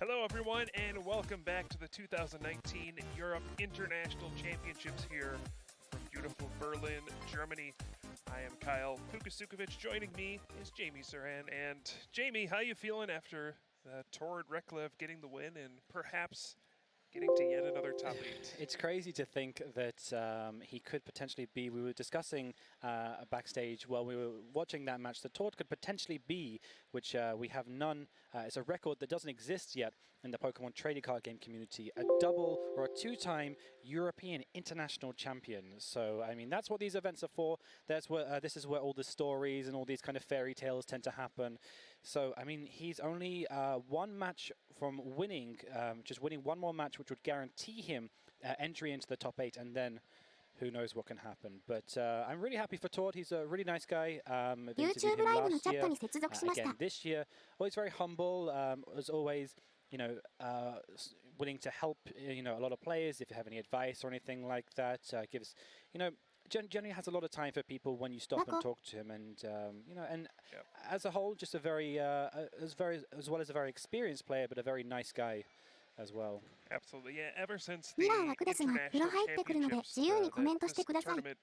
Hello everyone and welcome back to the 2019 Europe International Championships here from beautiful Berlin, Germany. I am Kyle Kukasukovic. Joining me is Jamie Suran. And Jamie, how you feeling after Tord Reklev getting the win and perhaps getting to yet another top 8? It's crazy to think that he could potentially be, we were discussing backstage while we were watching that match, that Tord could potentially be, which we have none, it's a record that doesn't exist yet in the Pokemon trading card game community, a double or a two-time European international champion. So, I mean, that's what these events are for. That's where, this is where all the stories and all these kind of fairy tales tend to happen. So, I mean, he's only one match from winning, just winning one more match, which would guarantee him entry into the top 8, and then who knows what can happen. But I'm really happy for Tord. He's a really nice guy. YouTube Live のチャットに接続しました。 Again, this year, always very humble, as always, you know, willing to help, you know, a lot of players if you have any advice or anything like that. Gives, you know, generally has a lot of time for people when you stop and talk to him, and you know, and as a whole, just a very, as well as a very experienced player, but a very nice guy as well. Absolutely, yeah. Ever since the international championships, this tournament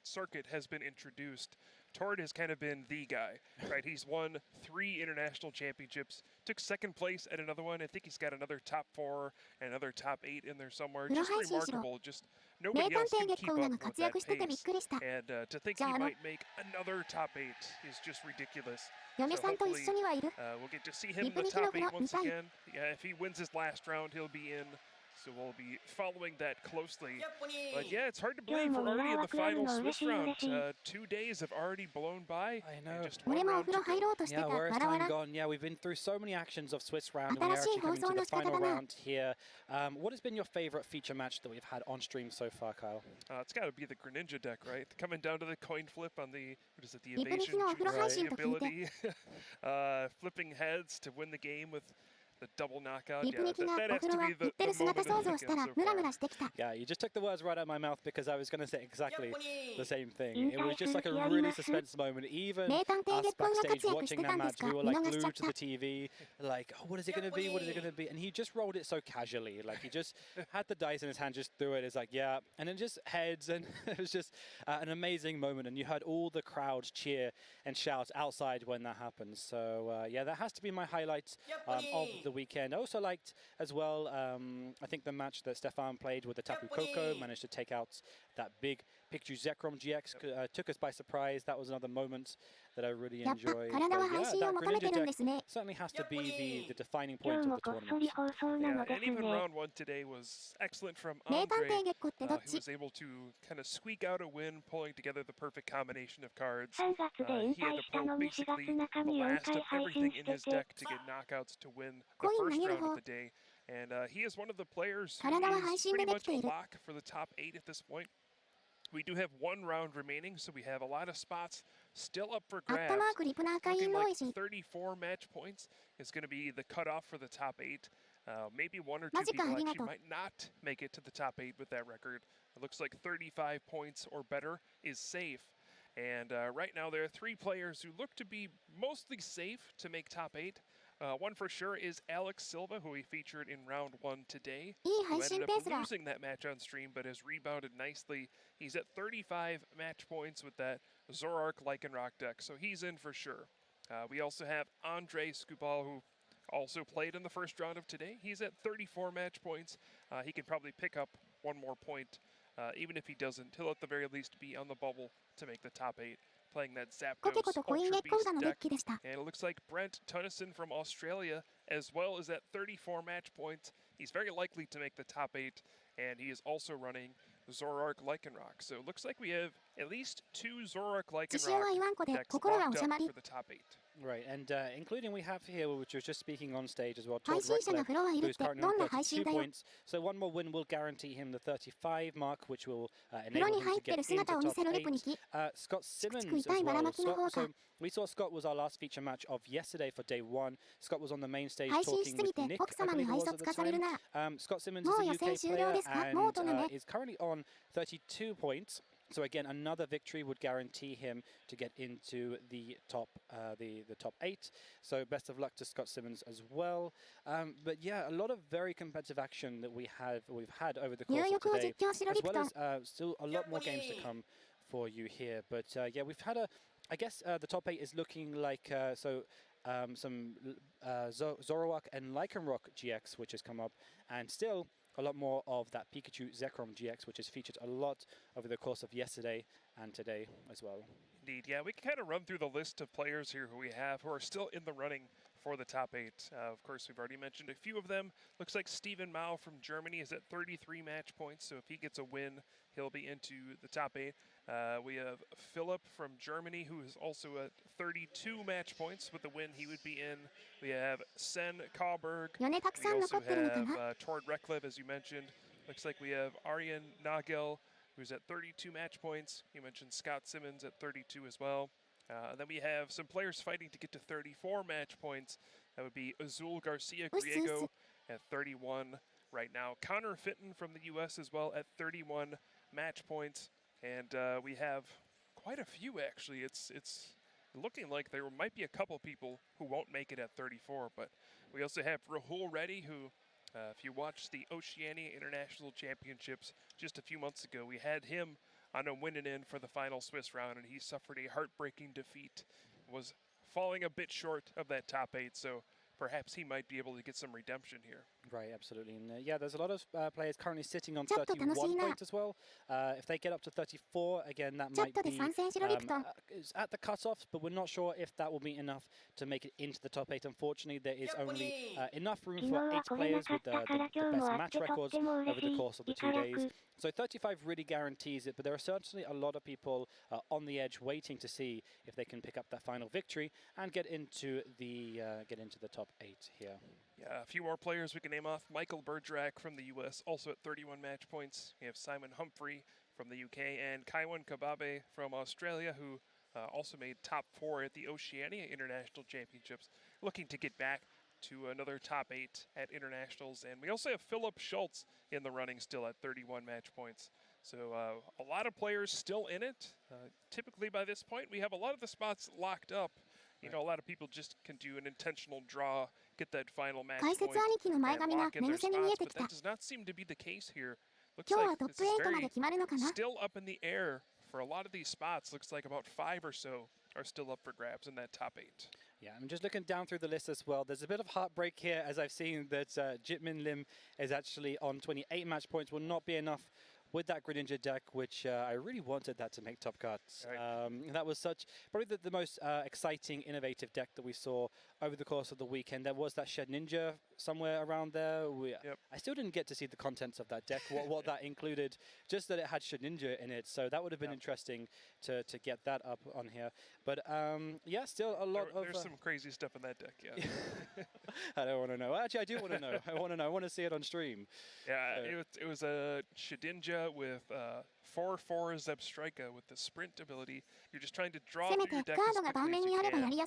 circuit has been introduced, Tord has kind of been the guy, right? He's won 3 international championships, took second place at another one. I think he's got another top 4 and another top 8 in there somewhere. Just remarkable. Just nobody else can keep up with that pace. And to think he might make another top 8 is just ridiculous. So hopefully, we'll get to see him in the top 8 once again. Yeah, if he wins his last round, he'll be in. So we'll be following that closely. But yeah, it's hard to believe we're already in the final Swiss round. 2 days have already blown by. I know. Just one round to go. Yeah, where has time gone? Yeah, we've been through so many actions of Swiss round, and we're actually coming to the final round here. What has been your favorite feature match that we've had on stream so far, Kyle? It's got to be the Greninja deck, right? Coming down to the coin flip on the, what is it, the evasion ability. Flipping heads to win the game with the double knockout. Yeah, that has to be the moment of the weekend so far. Yeah, you just took the words right out of my mouth, because I was going to say exactly the same thing. It was just like a really suspense moment. Even us backstage watching that match, we were like glued to the TV, like, oh, what is it going to be? What is it going to be? And he just rolled it so casually. Like, he just had the dice in his hand, just threw it. It's like, yeah. And then just heads, and it was just an amazing moment. And you heard all the crowd cheer and shout outside when that happened. So, yeah, that has to be my highlight of the weekend. I also liked as well, I think the match that Stefan played with the Tapu Koko, managed to take out that big Pikachu Zekrom GX, took us by surprise. That was another moment that I really enjoyed. Yeah, that Greninja deck certainly has to be the defining point of the tournament. Yeah, and even round 1 today was excellent from Andre, who was able to kind of squeak out a win, pulling together the perfect combination of cards. He had to pull basically the last of everything in his deck to get knockouts to win the first round of the day. And he is one of the players who is pretty much a lock for the top 8 at this point. We do have 1 round remaining, so we have a lot of spots still up for grabs. Looking like 34 match points is going to be the cutoff for the top 8. Maybe 1 or 2 people actually might not make it to the top 8 with that record. It looks like 35 points or better is safe. And right now there are 3 players who look to be mostly safe to make top 8. One for sure is Alex Silva, who we featured in round 1 today, who ended up losing that match on stream, but has rebounded nicely. He's at 35 match points with that Zoroark Lycanroc deck, so he's in for sure. We also have Andre Skupal, who also played in the first round of today. He's at 34 match points. He can probably pick up 1 more point. Even if he doesn't, he'll at the very least be on the bubble to make the top 8. Playing that Zapdos Ultra Beast deck. And it looks like Brent Tunnison from Australia as well is at 34 match points. He's very likely to make the top 8, and he is also running Zoroark Lycanroc. So it looks like we have at least 2 Zoroark Lycanroc decks locked up for the top 8. Right, and including we have here, which was just speaking on stage as well, Tord Reklev, who's currently on 32 points. So 1 more win will guarantee him the 35 mark, which will enable him to get into top 8. Scott Simmons as well. So we saw Scott was our last feature match of yesterday for day 1. Scott was on the main stage talking with Nick, I believe it was at the time. Scott Simmons is a UK player and is currently on 32 points. So again, another victory would guarantee him to get into the top, the top 8. So best of luck to Scott Simmons as well. But yeah, a lot of very competitive action that we've had over the course of today, as well as still a lot more games to come for you here. But yeah, we've had I guess the top 8 is looking like some Zoroark and Lycanroc GX, which has come up, and still a lot more of that Pikachu Zekrom GX, which is featured a lot over the course of yesterday and today as well. Indeed, yeah, we can kind of run through the list of players here who we have who are still in the running for the top 8. Of course, we've already mentioned a few of them. Looks like Steven Mao from Germany is at 33 match points, so if he gets a win, he'll be into the top 8. We have Philip from Germany, who is also at 32 match points. With the win, he would be in. We have Sen Kauberg. We also have Tord Reklev, as you mentioned. Looks like we have Aryan Nagel, who's at 32 match points. You mentioned Scott Simmons at 32 as well. Then we have some players fighting to get to 34 match points. That would be Azul Garcia Griego at 31 right now. Connor Fitton from the US as well at 31 match points. And we have quite a few, actually. It's looking like there might be a couple people who won't make it at 34. But we also have Rahul Reddy, who, if you watched the Oceania International Championships just a few months ago, we had him on a win and in for the final Swiss round, and he suffered a heartbreaking defeat, was falling a bit short of that top 8, so perhaps he might be able to get some redemption here. Right, absolutely. And yeah, there's a lot of players currently sitting on 31 points as well. If they get up to 34, again, that might be at the cutoffs, but we're not sure if that will be enough to make it into the top 8. Unfortunately, there is only enough room for 8 players with the best match records over the course of the 2 days. So 35 really guarantees it, but there are certainly a lot of people on the edge waiting to see if they can pick up that final victory and get into the top 8 here. Yeah, a few more players we can name off. Michael Bergerac from the US, also at 31 match points. We have Simon Humphrey from the UK and Kaiwan Kababe from Australia, who also made top 4 at the Oceania International Championships, looking to get back to another top 8 at internationals. And we also have Philip Schultz in the running still at 31 match points. So a lot of players still in it. Typically by this point, we have a lot of the spots locked up. You know, a lot of people just can do an intentional draw, get that final match point, and lock in their spots, but that does not seem to be the case here. Looks like this is very still up in the air for a lot of these spots. Looks like about 5 or so are still up for grabs in that top 8. Yeah, I'm just looking down through the list as well. There's a bit of heartbreak here, as I've seen that Jitmin Lim is actually on 28 match points. Will not be enough with that Greninja deck, which I really wanted that to make top cuts. Right. That was probably the most exciting, innovative deck that we saw over the course of the weekend. There was that Shed Ninja somewhere around there. I still didn't get to see the contents of that deck, what that included, just that it had Shed Ninja in it. So that would have been interesting to get that up on here. But yeah, still a lot of... There's some crazy stuff in that deck, yeah. I don't want to know. Actually, I do want to know. I want to know. I want to see it on stream. Yeah, it was a Shedinja with 4/4 Zebstrika with the sprint ability. You're just trying to draw through your deck as quickly as you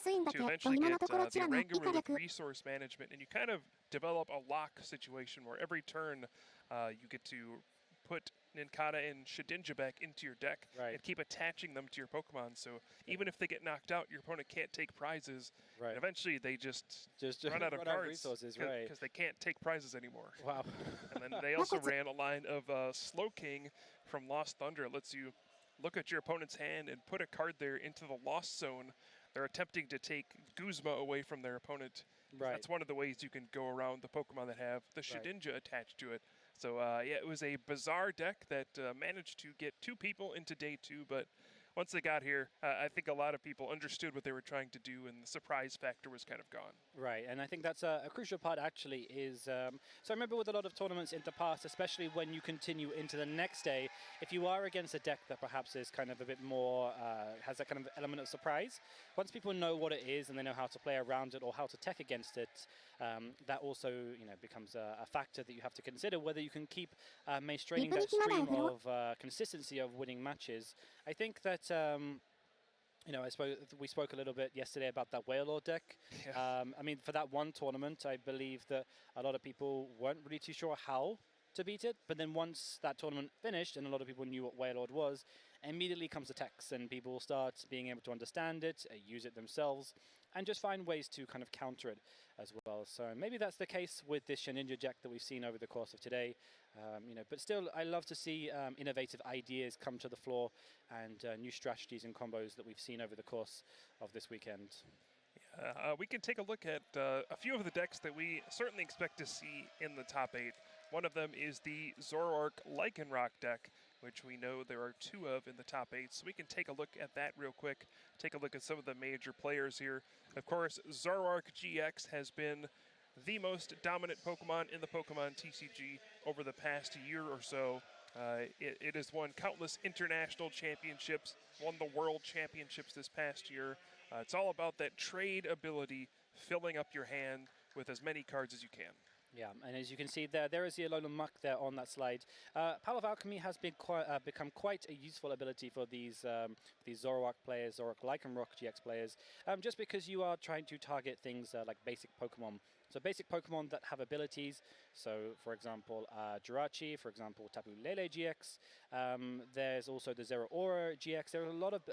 can to eventually get the Rangaroo with resource management, and you kind of develop a lock situation where every turn you get to put Nincada and Shedinja back into your deck and keep attaching them to your Pokemon. So even if they get knocked out, your opponent can't take prizes. And eventually they just run out of cards because they can't take prizes anymore. Wow. And then they also ran a line of Slowking from Lost Thunder. It lets you look at your opponent's hand and put a card there into the Lost Zone. They're attempting to take Guzma away from their opponent. That's one of the ways you can go around the Pokemon that have the Shedinja attached to it. So, yeah, it was a bizarre deck that managed to get 2 people into day 2, but once they got here, I think a lot of people understood what they were trying to do, and the surprise factor was kind of gone. Right, and I think that's a crucial part, actually, is... so I remember with a lot of tournaments in the past, especially when you continue into the next day, if you are against a deck that perhaps is kind of a bit more... has that kind of element of surprise, once people know what it is and they know how to play around it or how to tech against it, that also, becomes a factor that you have to consider, whether you can keep maintaining that stream of consistency of winning matches. I think that, we spoke a little bit yesterday about that Wailord deck. I mean, for that one tournament, I believe that a lot of people weren't really too sure how to beat it. But then once that tournament finished and a lot of people knew what Wailord was, immediately comes the text and people start being able to understand it, use it themselves, and just find ways to kind of counter it as well. So maybe that's the case with this Shedinja deck that we've seen over the course of today. But still, I love to see innovative ideas come to the floor and new strategies and combos that we've seen over the course of this weekend. We can take a look at a few of the decks that we certainly expect to see in the top 8. One of them is the Zoroark Lycanroc deck, which we know there are 2 of in the top 8. So we can take a look at that real quick, take a look at some of the major players here. Of course, Zoroark GX has been the most dominant Pokemon in the Pokemon TCG over the past year or so. It has won countless international championships, won the world championships this past year. It's all about that trade ability, filling up your hand with as many cards as you can. Yeah, and as you can see there is the Alolan Muck there on that slide. Power of Alchemy has been become quite a useful ability for these Zoroark players, Zoroark Lycanroc GX players, just because you are trying to target things like basic Pokemon. So basic Pokemon that have abilities, so for example Jirachi, for example Tapu Lele GX, there's also the Zeraora GX. There are a lot of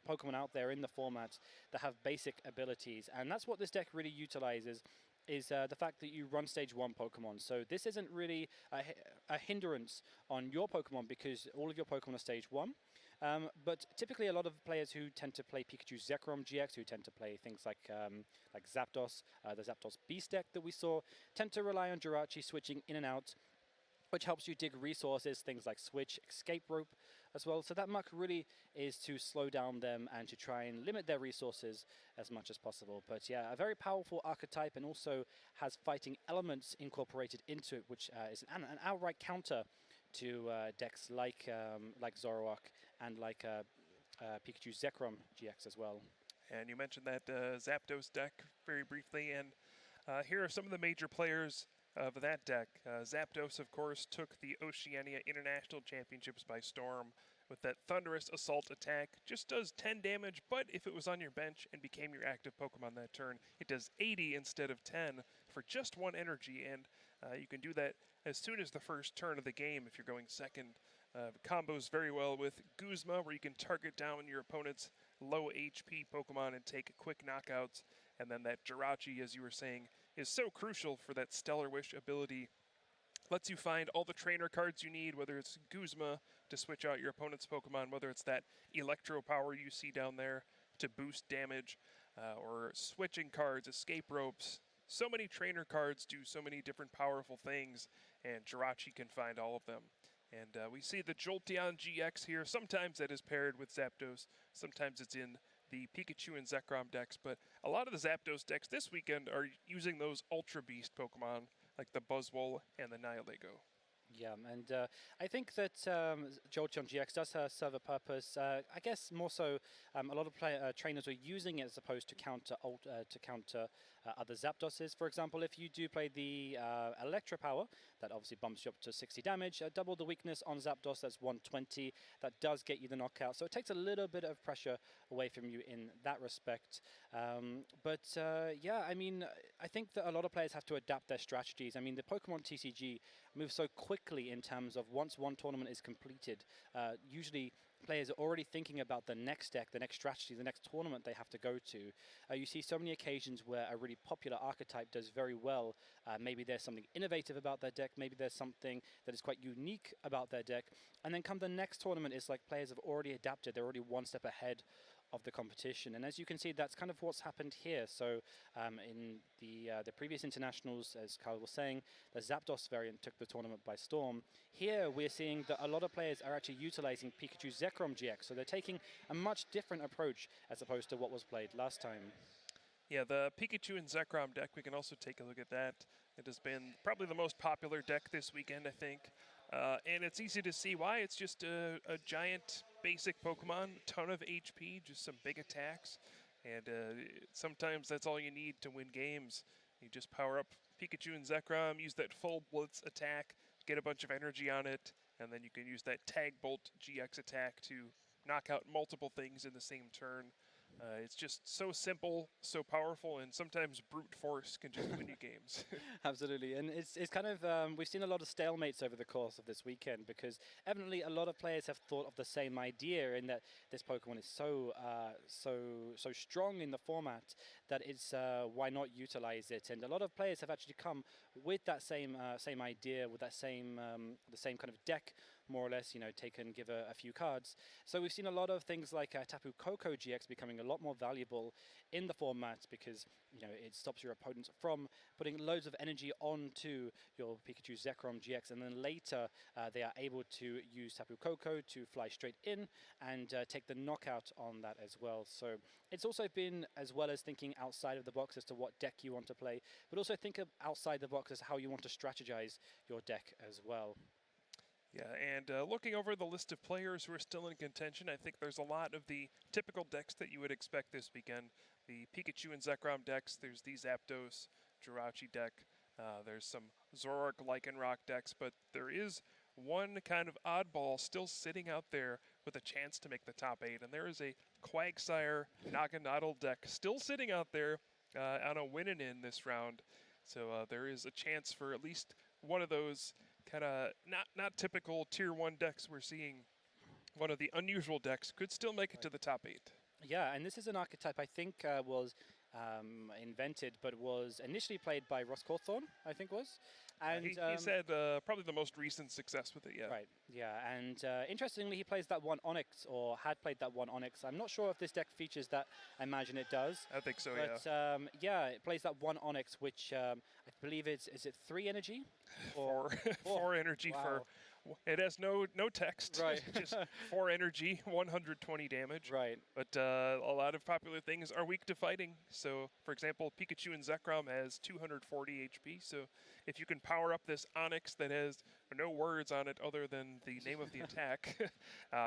Pokemon out there in the format that have basic abilities, and that's what this deck really utilizes, is the fact that you run stage 1 Pokemon. So this isn't really a hindrance on your Pokemon because all of your Pokemon are stage 1. But typically a lot of players who tend to play Pikachu Zekrom GX, who tend to play things like Zapdos, the Zapdos Beast deck that we saw, tend to rely on Jirachi switching in and out, which helps you dig resources, things like Switch, Escape Rope as well. So that Muck really is to slow down them and to try and limit their resources as much as possible. But yeah, a very powerful archetype, and also has fighting elements incorporated into it, which is an outright counter to decks like Zoroark and like Pikachu Zekrom GX as well. And you mentioned that Zapdos deck very briefly, and here are some of the major players of that deck. Zapdos, of course, took the Oceania International Championships by storm with that Thunderous Assault attack. Just does 10 damage, but if it was on your bench and became your active Pokemon that turn, it does 80 instead of 10 for just 1 energy, and you can do that as soon as the first turn of the game if you're going second. Combos very well with Guzma, where you can target down your opponent's low HP Pokemon and take quick knockouts. And then that Jirachi, as you were saying, is so crucial for that Stellar Wish ability. Lets you find all the trainer cards you need, whether it's Guzma to switch out your opponent's Pokemon, whether it's that Electro Power you see down there to boost damage, or switching cards, escape ropes. So many trainer cards do so many different powerful things, and Jirachi can find all of them. And we see the Jolteon GX here. Sometimes that is paired with Zapdos. Sometimes it's in the Pikachu and Zekrom decks. But a lot of the Zapdos decks this weekend are using those Ultra Beast Pokemon, like the Buzzwole and the Nihilego. Yeah, and I think that Jolteon GX does serve a purpose. I guess more so, a lot of trainers are using it as opposed to counter other Zapdoses. For example, if you do play the Electro Power, that obviously bumps you up to 60 damage. Double the weakness on Zapdos, that's 120. That does get you the knockout. So it takes a little bit of pressure away from you in that respect. Yeah, I mean, I think that a lot of players have to adapt their strategies. I mean, the Pokemon TCG moves so quickly in terms of once one tournament is completed, usually players are already thinking about the next deck, the next strategy, the next tournament they have to go to. You see so many occasions where a really popular archetype does very well. Maybe there's something innovative about their deck, maybe there's something that is quite unique about their deck, and then come the next tournament, it's like players have already adapted, they're already one step ahead of the competition. And as you can see, that's kind of what's happened here. So in the previous internationals, as Kyle was saying, the Zapdos variant took the tournament by storm. Here we're seeing that a lot of players are actually utilizing Pikachu Zekrom GX, so they're taking a much different approach as opposed to what was played last time. Yeah, the Pikachu and Zekrom deck, we can also take a look at that. It has been probably the most popular deck this weekend, I think. And it's easy to see why. It's just a giant basic Pokemon, ton of HP, just some big attacks. And sometimes that's all you need to win games. You just power up Pikachu and Zekrom, use that full Blitz attack, get a bunch of energy on it, and then you can use that Tag Bolt GX attack to knock out multiple things in the same turn. It's just so simple, so powerful, and sometimes brute force can just win you games. Absolutely, and it's kind of we've seen a lot of stalemates over the course of this weekend because evidently a lot of players have thought of the same idea in that this Pokemon is so strong in the format that it's why not utilize it, and a lot of players have actually come with that same idea, with that the same kind of deck, more or less, give a few cards. So we've seen a lot of things like Tapu Koko GX becoming a lot more valuable in the format because, it stops your opponents from putting loads of energy onto your Pikachu Zekrom GX, and then later they are able to use Tapu Koko to fly straight in and take the knockout on that as well. So it's also been, as well as thinking outside of the box as to what deck you want to play, but also think of outside the box as how you want to strategize your deck as well. Yeah, and looking over the list of players who are still in contention, I think there's a lot of the typical decks that you would expect this weekend. The Pikachu and Zekrom decks, there's the Zapdos, Jirachi deck, there's some Zoroark Lycanroc decks, but there is one kind of oddball still sitting out there with a chance to make the top 8, and there is a Quagsire Naganadel deck still sitting out there on a win-in this round. So there is a chance for at least one of those kind of not typical tier 1 decks we're seeing. One of the unusual decks could still make it to the top 8. Yeah, and this is an archetype I think was invented, but was initially played by Ross Cawthorn, I think was. And he's had probably the most recent success with it, yeah. Right, yeah, and interestingly, he plays that one Onyx, or had played that one Onyx. I'm not sure if this deck features that. I imagine it does. I think so, but, yeah, it plays that one Onyx, which I believe is it 3 energy? Four energy. Wow. For it has no text, right? Just 4 energy, 120 damage. Right. But a lot of popular things are weak to fighting. So, for example, Pikachu and Zekrom has 240 HP. So, if you can power up this Onyx that has no words on it other than the name of the attack,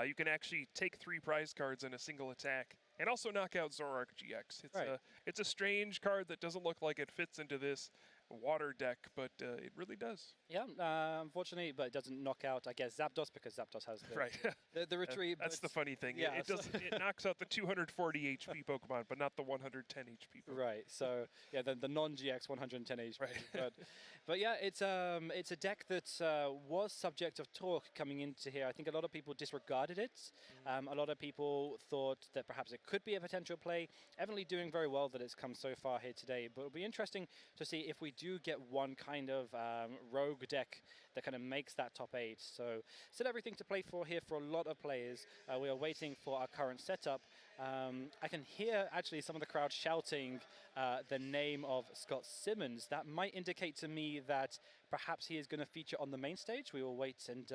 you can actually take 3 prize cards in a single attack. And also knock out Zoroark GX. It's a strange card that doesn't look like it fits into this water deck, but it really does. Yeah, unfortunately, but it doesn't knock out, I guess, Zapdos, because Zapdos has the retreat. That's the funny thing. Yeah, it knocks out the 240 HP Pokemon, but not the 110 HP Pokemon. Right. So yeah, the non-GX 110 HP. Right. But yeah, it's a deck that was subject of talk coming into here. I think a lot of people disregarded it. A lot of people thought that perhaps it could be a potential play. Evidently doing very well that it's come so far here today. But it'll be interesting to see if we do get one kind of rogue deck that kind of makes that top 8. So still everything to play for here for a lot of players. We are waiting for our current setup. I can hear actually some of the crowd shouting the name of Scott Simmons. That might indicate to me that perhaps he is going to feature on the main stage. We will wait and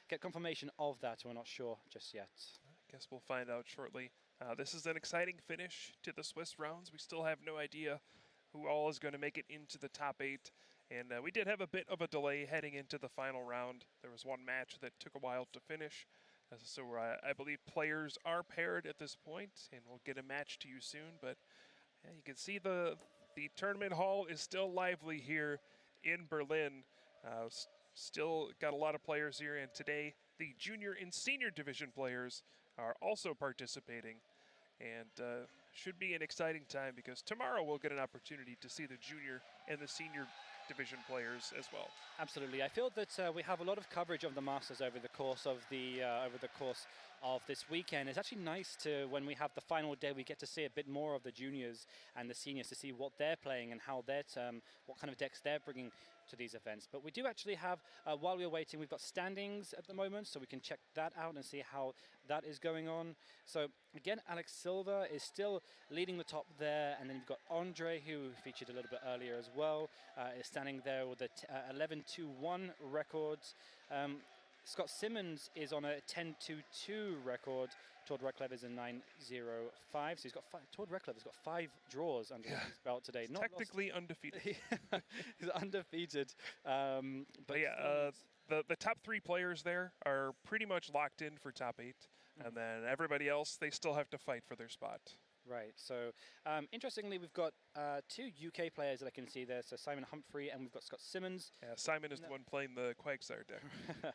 get confirmation of that. We're not sure just yet. I guess we'll find out shortly. This is an exciting finish to the Swiss rounds. We still have no idea who all is going to make it into the top 8. And we did have a bit of a delay heading into the final round. There was one match that took a while to finish. So I believe players are paired at this point, and we'll get a match to you soon. But yeah, you can see the tournament hall is still lively here in Berlin. Still got a lot of players here, and today the junior and senior division players are also participating. And should be an exciting time because tomorrow we'll get an opportunity to see the junior and the senior division players as well. Absolutely. I feel that we have a lot of coverage of the Masters over the course of this weekend. It's actually nice to, when we have the final day, we get to see a bit more of the juniors and the seniors to see what they're playing and how what kind of decks they're bringing to these events. But we do actually have, while we're waiting, we've got standings at the moment, so we can check that out and see how that is going on. So again, Alex Silva is still leading the top there, and then you've got Andre, who featured a little bit earlier as well, is standing there with a 11-2-1 record. Scott Simmons is on a 10-2-2 record. Todd Reclev is a 9-0-5. So he's got Todd Reclev has got 5 draws under his belt today. Not technically undefeated. He's undefeated. But yeah, the top 3 players there are pretty much locked in for top 8. And then everybody else, they still have to fight for their spot. Right. So interestingly, we've got 2 UK players that I can see there. So Simon Humphrey and we've got Scott Simmons. Yeah, Simon is the one playing the Quagsire deck.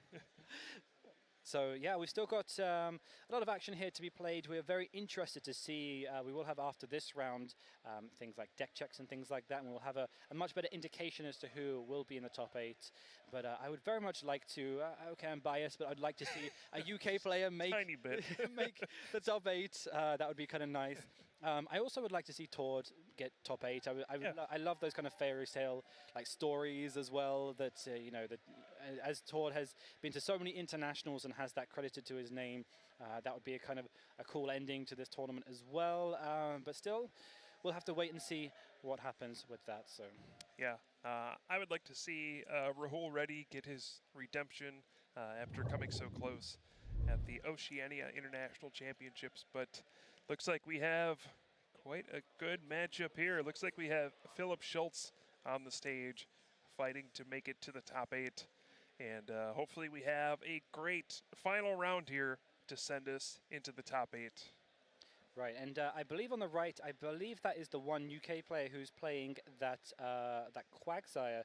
So yeah, we've still got a lot of action here to be played. We're very interested to see, we will have after this round things like deck checks and things like that, and we'll have a much better indication as to who will be in the top 8. But I would very much like to, okay, I'm biased, but I'd like to see a UK player make, Tiny bit. make the top 8. That would be kind of nice. I also would like to see Tord get top 8. I love those kind of fairy tale like stories as well. That you know, that as Tord has been to so many internationals and has that credited to his name, that would be a kind of a cool ending to this tournament as well. But still, we'll have to wait and see what happens with that. So yeah, I would like to see Rahul Reddy get his redemption after coming so close at the Oceania International Championships, but looks like we have quite a good matchup here. Looks like we have Philip Schultz on the stage fighting to make it to the top 8. And hopefully we have a great final round here to send us into the top 8. Right, and I believe on the right, I believe that is the one UK player who's playing that that Quagsire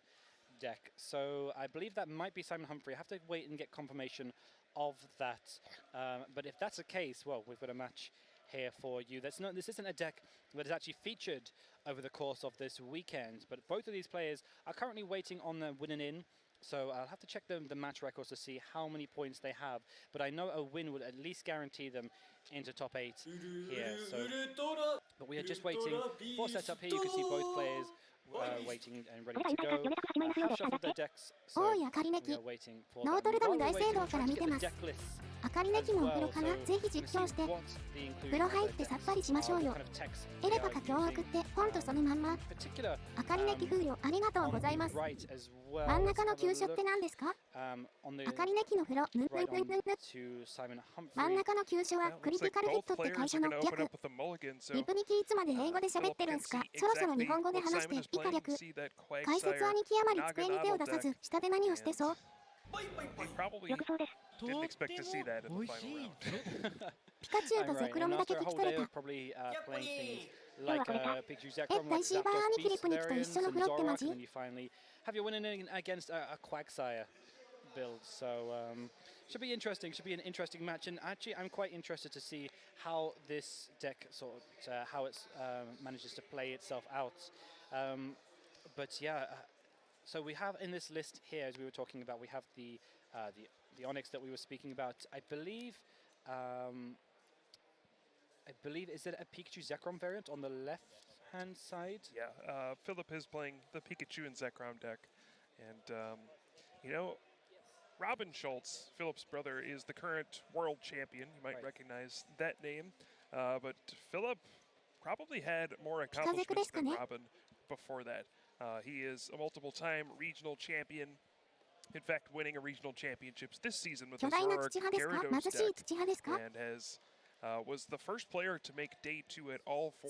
deck. So I believe that might be Simon Humphrey. I have to wait and get confirmation of that. But if that's the case, well, we've got a match here for you. This isn't a deck that is actually featured over the course of this weekend, but both of these players are currently waiting on the winning in. So I'll have to check the match records to see how many points they have. But I know a win would at least guarantee them into top 8 here. So, but we are just waiting for setup here. You can see both players waiting and ready to go. Have shuffled their decks, so we are waiting for them. ノートルダム大聖堂から見てます。 Deck lists あかりねきもお風呂かな、ぜひ実況して。風呂入ってさっぱりしましょうよ。エレパか今日送ってほんとそのまんま。あかりねき風呂ありがとうございます。真ん中の急所って何ですか？あかりねきの風呂真ん中の急所はクリティカルヒットって会社の略。リプニキいつまで英語で喋ってるんすか？そろそろ日本語で話して以下略。解説兄貴あまり机に手を出さず下で何をしてそう？ よくそうです。 Didn't expect to see that in the final round. ピカチュウとゼクロムだけ聞き取れた。大シーバー兄貴リプニキと一緒の風呂ってマジ？ Have your winning against a Quagsire build, so should be interesting. Should be an interesting match, and actually, I'm quite interested to see how this deck sort of how it manages to play itself out. But yeah, so we have in this list here, as we were talking about, we have the Onyx that we were speaking about. I believe is it a Pikachu Zekrom variant on the left-hand side? Yeah, Philip is playing the Pikachu and Zekrom deck, and you know, Robin Schultz, Philip's brother, is the current world champion. You might recognize that name, but Philip probably had more accomplishments than Robin before that. He is a multiple-time regional champion. In fact, winning a regional championships this season with his Aurora Gyarados deck, and was the first player to make Day2 at all 4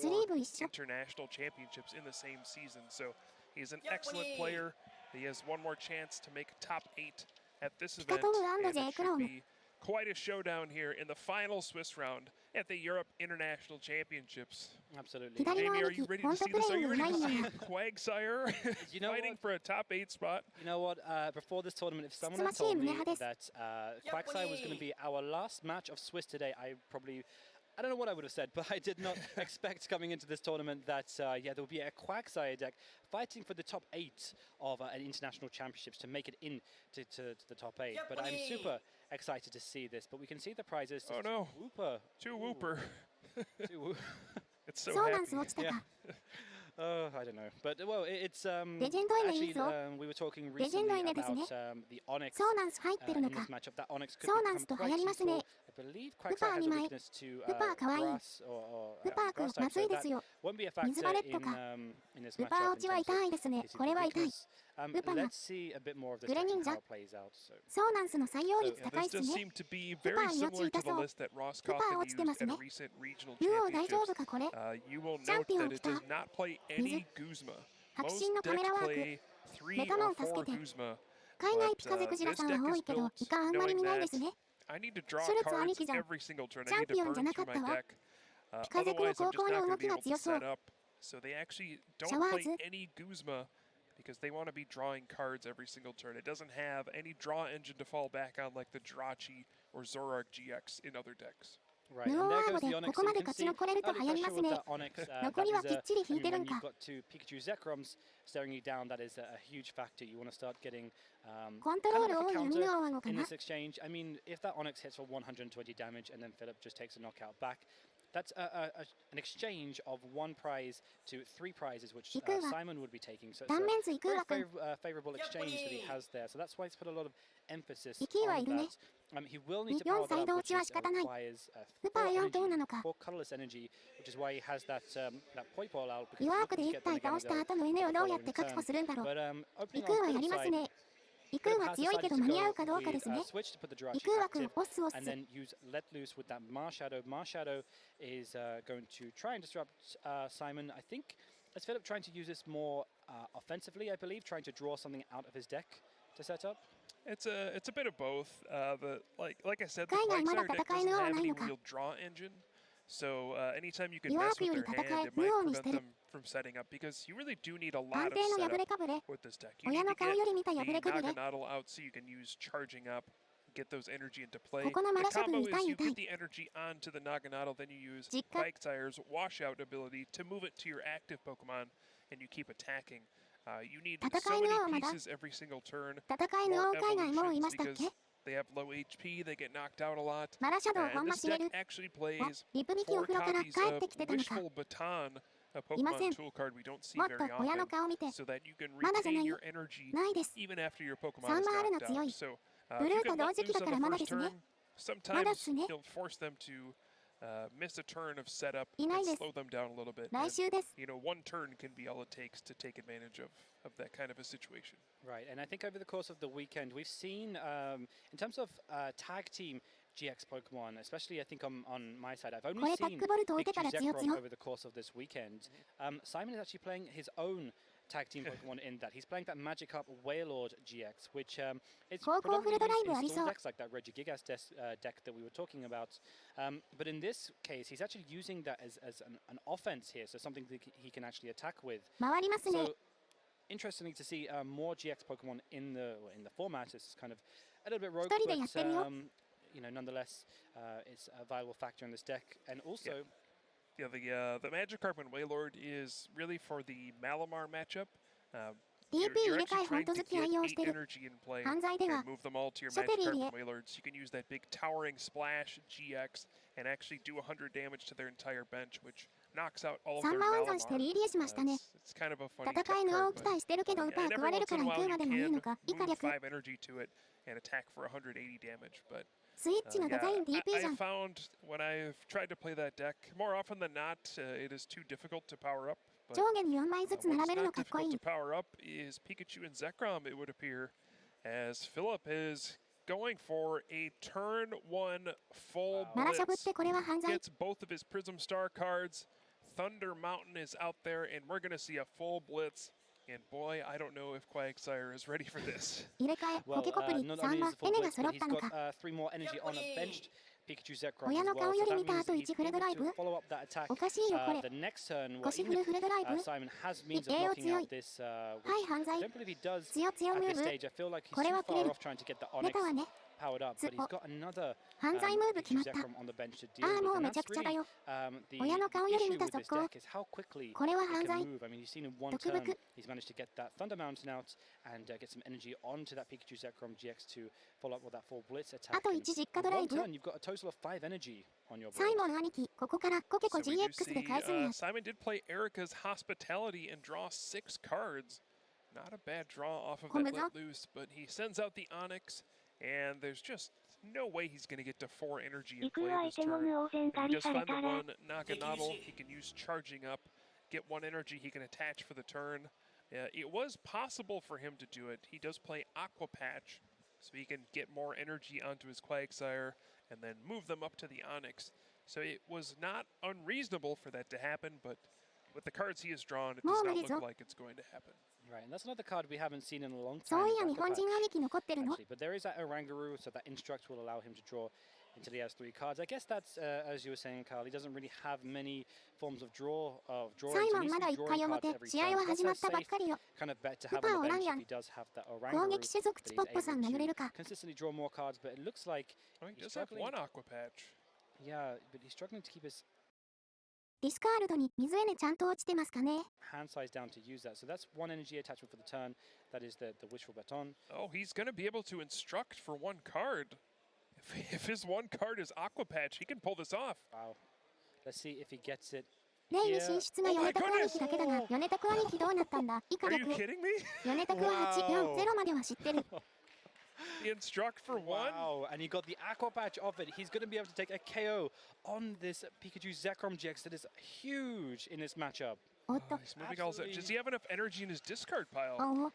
international championships in the same season. So he's an excellent player. He has one more chance to make top 8 at this event, and it should be quite a showdown here in the final Swiss round at the Europe International Championships. Absolutely. Jamie, are you ready to see this? Are you ready to see Quagsire fighting for a top 8 spot? You know what? Before this tournament, if someone had told me that Quagsire was going to be our last match of Swiss today, I don't know what I would have said, but I did not expect coming into this tournament that, yeah, there would be a Quagsire deck fighting for the top 8 of an international championships to make it in to the top 8. But I'm super excited to see this. But we can see the prizes. Oh, no. Wooper. 2 Wooper. 2 Wooper. It's so happy. Yeah. I don't know, but well, it's actually we were talking recently about the Onyx in this matchup. That Onyx could become quite useful. I believe Quagsire has a weakness to grass or grass type, so that won't be a factor in this matchup. Let's see a bit more of this deck and how it plays out. So this does seem to be very similar to the list that Ross Kaufman used at a recent regional championships. You will note that it does not play any Guzma. Most decks play 3 or 4 Guzma. But this deck is built knowing that I need to draw cards every single turn. I need to burn through my deck. Otherwise, I'm just not going to be able to set up. So they actually don't play any Guzma because they want to be drawing cards every single turn. It doesn't have any draw engine to fall back on like the Jirachi or Zoroark GX in other decks. Right, and there goes the Onyx. So you can see early pressure with that Onyx. That is when you've got two Pikachu Zekroms staring you down, that is a huge factor. You want to start getting kind of a counter in this exchange. I mean, if that Onyx hits for 120 damage and then Philip just takes a knockout back, that's an exchange of 1 prize to 3 prizes, which Simon would be taking. So it's a very favorable exchange that he has there. So that's why he's put a lot of emphasis on that. He will need to power that up, which requires 4 colorless energy, which is why he has that Poi Ball out, because he can get them again. But opening on side, イクーは強いけど間に合うかどうかですね。イクーは君、オスオス。And then use Let Loose with that Marshadow. Marshadow is going to try and disrupt Simon. I think, is Philip trying to use this more offensively, I believe, trying to draw something out of his deck to set up? It's a bit of both. Like I said, the Quagsire deck doesn't have any real draw engine. So anytime you can mess with their hand, it might prevent them from setting up, because you really do need a lot of setup with this deck. You need to get the Naganadel out so you can use charging up, get those energy into play. The combo is you get the energy onto the Naganadel, then you use Quagsire's washout ability to move it to your active Pokemon, and you keep attacking. You need so many pieces every single turn. More evolutions, because they have low HP, they get knocked out a lot. And this deck actually plays 4 copies of Wishful Baton, a Pokemon tool card we don't see very often, so that you can retain your energy even after your Pokemon is knocked out. So if you can let loose on the first turn, sometimes you'll force them to miss a turn of setup and slow them down a little bit. And, you know, 1 turn can be all it takes to take advantage of that kind of a situation. Right, and I think over the course of the weekend, we've seen, in terms of tag team GX Pokemon, especially I think on my side, I've only seen Pikachu Zekrom over the course of this weekend. Simon is actually playing his own tag team Pokemon in that. He's playing that Magikarp Wailord GX, which is predominantly used in stall decks like that Regigigas deck that we were talking about. But in this case, he's actually using that as an offense here, so something that he can actually attack with. So interestingly to see more GX Pokemon in the format. It's kind of a little bit rogue, but you know, nonetheless, it's a viable factor in this deck. And also, yeah, the Magikarp and Wailord is really for the Malamar matchup. You're actually trying to get 8 energy in play and move them all to your Magikarp and Wailords. You can use that big Towering Splash GX and actually do 100 damage to their entire bench, which knocks out all of their Malamar. It's kind of a funny tech card, but and every once in a while you can move 5 energy to it and attack for 180 damage, but I found when I've tried to play that deck, more often than not, it is too difficult to power up. But what's not difficult to power up is Pikachu and Zekrom, it would appear, as Philip is going for a turn 1 full blitz. Gets both of his Prism Star cards. Thunder Mountain is out there, and we're going to see a full blitz. And boy, I don't know if Quagsire is ready for this. Well, not only is it full blitz, but he's got 3 more energy on a benched Pikachu Zekrom as well, so that means he's able to follow up that attack the next turn. Well, even if Simon has means of knocking out this, which I don't believe he does at this stage. I feel like he's too far off trying to get the Onyx powered up, but he's got another Pikachu Zekrom on the bench to deal with. And that's really the issue with this deck, is how quickly it can move. I mean, you've seen in 1 turn, he's managed to get that Thunder Mountain out and get some energy onto that Pikachu Zekrom GX to follow up with that full blitz attack. And in 1 turn, you've got a total of 5 energy on your board. Simon did play Erica's Hospitality and draw 6 cards. Not a bad draw off of that Let Loose, but he sends out the Onyx, and there's just no way he's going to get to 4 energy in play this turn. If he does find the 1 Naganadel, he can use charging up, get 1 energy he can attach for the turn. It was possible for him to do it. He does play Aqua Patch, so he can get more energy onto his Quagsire and then move them up to the Onyx. So it was not unreasonable for that to happen, but with the cards he has drawn, it does not look like it's going to happen. Right, and that's another card we haven't seen in a long time. そういや、日本人兄貴残ってるの Actually, but there is that Oranguru, so that Instruct will allow him to draw into the S3 cards. I guess that's, as you were saying, Carl, he doesn't really have many forms of drawing. サイモンまだ1回表、試合は始まったばっかりよ。 Kind of bet to ス have パ on ー the おらん bench や if ん。 he does have that 攻 Oranguru, 撃種族チポッポさん殴れるか consistently draw more cards, but it looks like Oh, he he's does have struggling. one Aqua Patch. Yeah, but he's struggling to keep his ディスカールドに水エネちゃんと落ちてますかね hand size down to use that. So that's one energy attachment for the turn. That is the wishful baton. Oh, he's going to be able to instruct for one card. If his one card is Aqua Patch, he can pull this off. Wow. Let's see if he gets it. レイに進出が米拓兄貴だけだが、米拓兄貴どうなったんだ以下 Are で you くれ kidding me? 米拓は840までは知ってる The instruct for one? Wow, and he got the Aqua Patch of it. He's going to be able to take a KO on this Pikachu Zekrom GX that is huge in this matchup. おっと He's moving all that. Does he have enough energy in his discard pile? おお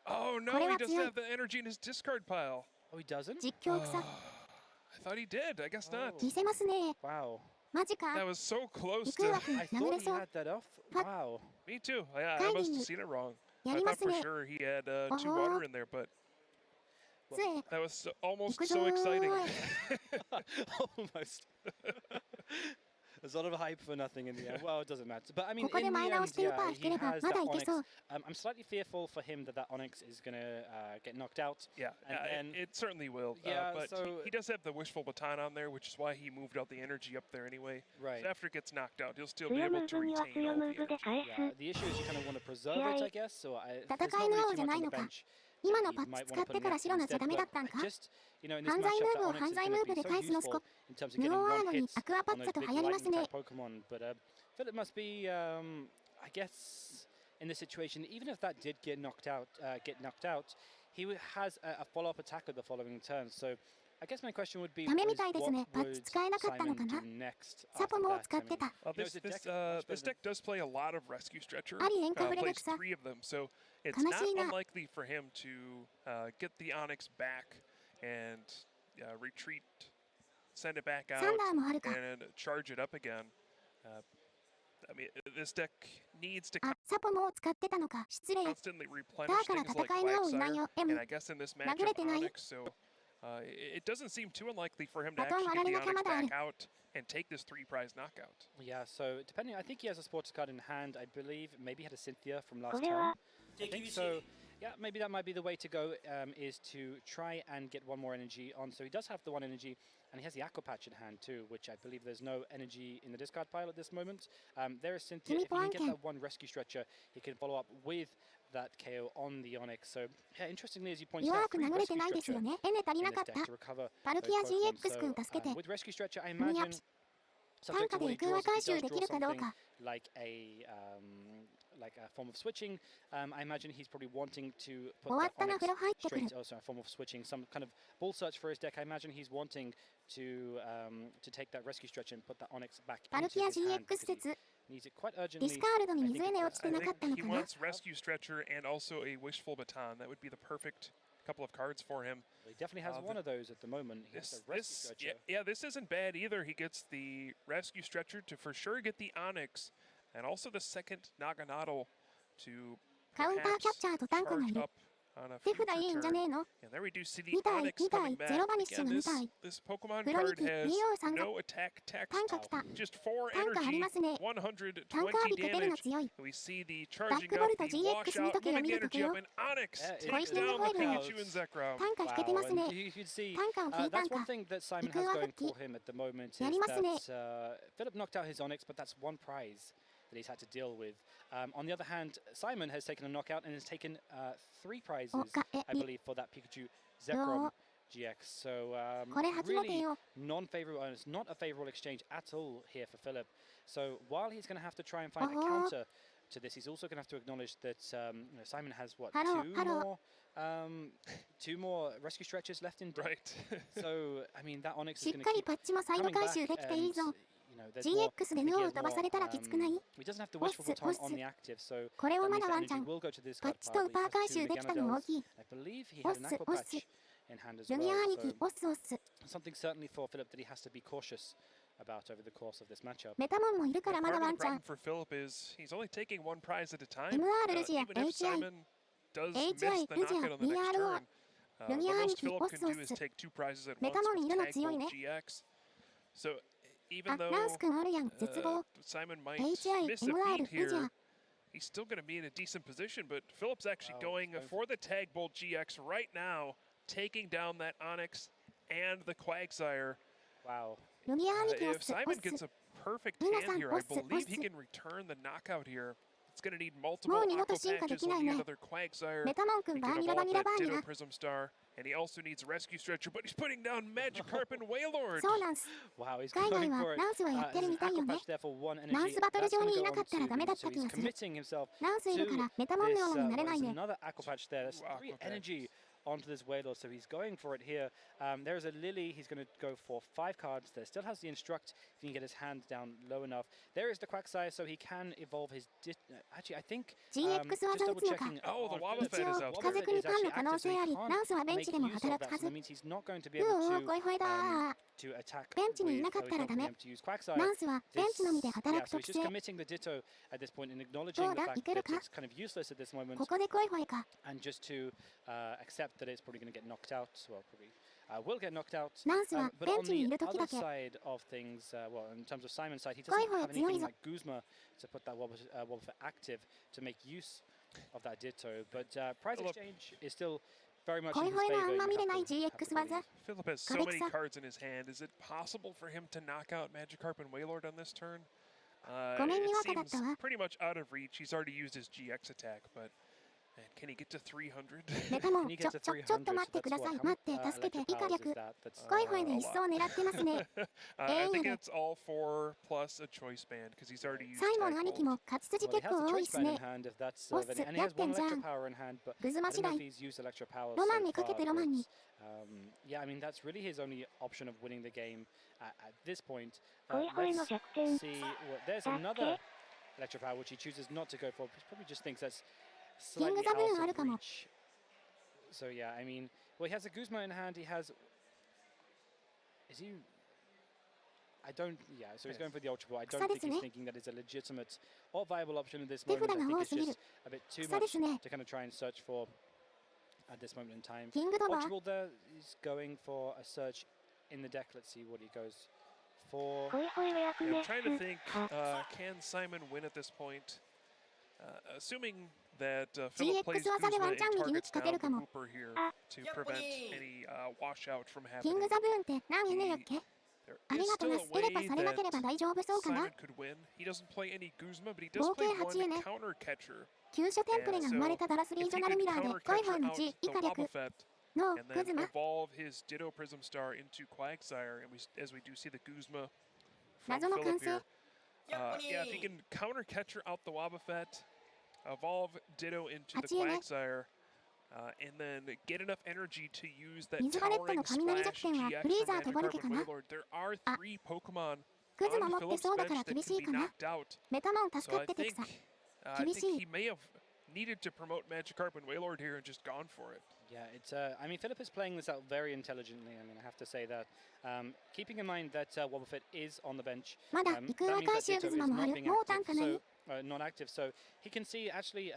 Oh no, これは he doesn't 強い have the energy in his discard pile. Oh, he doesn't? 実況草 I thought he did. I guess not. 見せますね Wow. マジか That was so close イク to. ワ君 I 殴 thought れ he そう had that off. Fuck. Wow. Me too. Yeah, I must have seen it wrong. や I りま thought す for ね sure he had two Uh-huh. water in there, but 杖 that was almost 行くぞ so ー exciting. Almost. There's a lot of hype for nothing in the end. Well, it doesn't matter. But I mean, ここで in the 前倒 end, して ウーパー yeah, 引 he ければ has ま that だいけ Onyx. そう I'm slightly fearful for him that that Onyx is going to get knocked out. Yeah, And it certainly will. Yeah, But so- he does have the wishful baton on there, which is why he moved out the energy up there anyway. Right. So after it gets knocked out, he'll still be 強 able ムー to ブには retain 強 all ム the ーブで energy. 返 Yeah, す。 the issue is you kind of want to preserve it, I guess. So there's not 戦いの really 王 too じゃ much な on い the のか bench. 今の You パッチ might 使 want っ to て put から in 白の instead, じゃダメだ but ったんか just, you know, in this 犯罪 matchup, ムー that ブを Onyx 犯 is 罪 going ム to ーブ be で so 返すのし useful こ in terms of 無 getting 王アー one ノに hits アクアパ on ッ those ツァと big 流行ります lightning ね type Pokemon. But Philip must be, I guess, in this situation, even if that did get knocked out, he has a follow-up attacker the following turn. So I guess my question would be, ダメ was みたいですね what パッ would チ使えなかったのか Simon な do next サポ after も that? 使 I って mean, た Well, you know, this it's a this deck much this better deck does play a lot of Rescue Stretcher. ありエンカフレデ Plays クサ 3 of them, so it's 悲 not しいな unlikely for him to get the Onyx back and retreat, send it back サン out, ダーもあるか and charge it up again. I mean, this deck needs to あサポも使ってたのか失礼 constantly replenish だから things like 戦いの王いない Quagsire, よ and M I guess in this 殴 matchup れてない Onyx, so it doesn't seem too unlikely for him to バトン actually 割ら get れ the なきゃ Onyx まだある back out and take this 3-prize knockout. Yeah, so depending, I think he has a sports card in hand, I believe. Maybe he had a Cynthia from last これ turn. は I think so. Yeah, maybe that might be the way to go, is to try and get one more energy on. So he does have the one energy, and he has the Aqua Patch in hand too, which I believe there's no energy in the discard pile at this moment. There is Cynthia. If he can get that one Rescue Stretcher, he can follow up with that KO on the Onyx. So, yeah, interestingly, as you pointed 弱 out, く three 殴れて Rescue ないです Stretcher よねエネ足り in な this かっ deck た to recover パル those キア Pokemon. GX 君 So, 助けて with Rescue Stretcher, I ミニア imagine ップ subject to 単価 what で he イクワ draws, 回 if he 収 does でき draw るかどう something か like a form of switching, I imagine he's probably wanting to 終 put わ that ったな Onyx 風呂入ってくる straight, also a form of switching, some kind of ball search for his deck. I imagine he's wanting to take that Rescue Stretcher and put that Onyx back パル into キア his hand because GX he 説 needs it quite ディ urgently. スカールドに I 水 think エ it ネ does. 落ちて I なか think ったの he かな wants Rescue Stretcher and also a Wishful Baton. That would be the perfect couple of cards for him. He definitely has one of those at the moment. He has This, the Rescue this, Stretcher. yeah, this isn't bad either. He gets the Rescue Stretcher to for sure get the Onyx, and also the second Naganadel to カウンターキャッチャーとタンクがい charge る up on a 手 future 札いいんじゃ turn. ねえの And there we do see the 見たい Onyx 見た coming い back. ゼロバニッシュ Again, が見 this, たい this Pokemon 黒 card 力 has 竜王さんが no attack text, 単価来た just 4単価あり energy, ますね 120 単価浴びてベル damage. が強い We see the バッ charging クボ up, ルト the GX washout, 見とけよ moving 見 the とけ energy よ up, and Onyx Yeah, takes Poison down the Boiler. Pikachu and Zekrom. 単価引けて Wow, ますね and you could see 単価を聞いたん that's one か thing that Simon いく has わ going 復帰 for him at the moment is やりますね that Philip knocked out his Onyx, but that's one prize that he's had to deal with. On the other hand, Simon has taken a knockout and has taken 3 prizes, おかえ I み believe, for that Pikachu Zekrom GX. So これ初モテ really よ non-favorable, and it's not a favorable exchange at all here for Philip. So while he's going to have to try and find a Uh-huh. counter to this, he's also going to have to acknowledge that you know, Simon has what Hello, two hello. more 2 more Rescue Stretchers left in deck. Right. So I mean that Onyx し is っ going か to り keep パッチもサイド coming 回 back 収できていい and ぞ you know there's more. GX で I think 脳 he を has 飛ばされたらきつくない he doesn't have the 押 wishful す baton 押す on the active, so これは that ま means だ that ワンチャ energy ン will go to this パッ card チと pile, ウ but パ he ー has 回 two 収できたの大 Meganodels. きい I believe he 押 had an す Aqua 押す Patch in hand as ジュ well. ニア兄貴 So 押す押す something certainly for Philip that he has to be cautious about over the course of this matchup. メタモンもいるからまだ Part ワ of ン the チャン problem for Philip is he's only taking one prize at a time. MR ルジア Even if HI Simon does HI miss the ルジア knockout on the next BRO turn, ルギ the ア兄 most 貴 Philip オ can スオ do is ス take 2 prizes at メ once タモン with いるの Tag 強い Bolt ね GX. So あ even though ランス君おるやん絶望 Simon might HI miss a MR beat ルジ here, ア he's still going to be in a decent position, but Philip's actually Wow, going for the Tag Bolt GX right now, taking down that Onyx and the Quagsire. Wow. ルギア兄貴オ If スオ Simon ス gets a perfect Mina-san, hand here, I boss, believe he boss. can return the knockout here. It's going to need multiple もう二度と Aqua 進化で Patches, きない will need ね another Quagsire. メタモン君 He バ can ーニラバ evolve ニラ that バーニ Ditto ラ Prism Star, and he also needs Rescue Stretcher, but he's putting down Magikarp and Wailord. そうなんす Wow, he's 海外 going は for it. ランスはやってる There's み an たいよ Aqua ね Patch there for one ラン energy. スバトル That's 場 going に to い go なか on ったらダメ to だった so 気 he's がする committing himself ランスいる to からメタモン this. のようになれないね There's another Aqua Patch there. That's Aqua 3 Patch. energy onto this Wailord, so he's going for it here. There's a Lily. He's going to go for 5 cards there. Still has the Instruct if he can get his hand down low enough. There is the Quagsire, so he can evolve his... actually, I think... GX just 技打つのか double-checking. Oh, the on Wobbuffet Philip, is一 out 応 there. 風国間の可能性ありランスはベンチでも make use 働 of く that, は so ず that means he's not going to be う able お to こいほいだ to attack ベンチにいな with, かったら he's not ダ going メ to be able to use Quagsire. ランスはベンチのみで Yeah, 働く so 特 he's 性 just committing the Ditto at this point and ど acknowledging う the だ fact いける that か it's kind of useless at this moment ここでこいほいか and just to accept that it's probably going to get knocked out. Well, probably will get knocked out. ランスは But ベン on チにい the る時 other だけ side of things, well, in terms of Simon's side, he こい doesn't ほい have 強い anything ぞ like Guzma to put that Wobbuffet active to make use of that Ditto. But prize exchange is still very much こ in い his ほいのあ favor. んま You 見 have れない to GX 技 believe. Philip has so Alexa. many cards in his hand. Is it possible for him to knock out Magikarp and Wailord on this turn? ごめんに It わかだっ seems たわ pretty much out of reach. He's already used his GX attack, but man, can he get to 300? メタモ Can ン he ちょ get to ちょっと 300? 待って So くだ that's さい what, 待って how 助けて electric 以下 powers is 略 that? That's こいほいで一層狙ってますね I think やで it's all for plus a choice band because he's already used サイモン Tag 兄貴 Bolt. も勝ち筋 Well, he 結 has 構 a 多いっ choice す band in ね hand if that's おっす and he や has ってん one じゃ electro ん power in hand, but グズ I マ don't 次 know if 第 he's used electro power ロマ so ンにかけ far. てロマンに Yeah, I mean that's really his only option of winning the game at this point. こいほいの Let's 弱点 see. Well, there's だっ another け electro power which he chooses not to go for. He probably just thinks that's キング slightly ザブーン out ある of かも reach. So yeah, I mean, well, he has a Guzma in hand. He has. Is he? I don't. Yeah, so he's going for the Ultra Ball. I don't think he's thinking that it's a legitimate or viable option at this moment. I think it's just a bit too much to kind of try and search for at this moment in time. キングドバ Ultra Ball there is going for a search in the deck. Let's see what he goes for. こいほいは役 Yeah, 目 I'm trying to think, can Simon win at this point? Assuming that Philip plays GX 技で Guzma ワン and チャン右に targets かけ down る the かも Hooper here to prevent any washout from キン happening. グザブーンって何円だっけ There あり is がと still な a すエレパ way されなければ that 大丈夫そうかな Simon could win. He doesn't play any Guzma, but he does 合計 play 8 one 円ね counter catcher. 急所テンプレが生まれたダラスリー If ジョ he ナル could ミラーで counter コイホイ catcher の out 1 以 the 下略 Wobbuffet の and グ then ズマ evolve his Ditto Prism Star into Quagsire, and as we do see the Guzma from 謎の Philip 完成 here. Yeah, if he can counter catcher out the Wobbuffet, evolve Ditto into the 8円ね Quagsire, and then get enough energy to use that 水ガレット towering の雷 splash 弱点は GX フリーザ from ーとボルケ Magikarp か and な Wailord. There are あ 3 Pokemon クズマ on 持って Philip's そうだから bench that 厳し can い be かな knocked out. メタモン助 So かっててくさ I 厳 think しい he may have needed to promote Magikarp and Wailord here and just gone for it. Yeah, it's. I mean, Philip is playing this out very intelligently. I mean, I have to say that. Keeping in mind that Wobbuffet is on the bench, まだ that 幾上 means 回 that 収 Ditto グ is ズマもあ not る being もう単価 active, ない so not active. So he can see actually.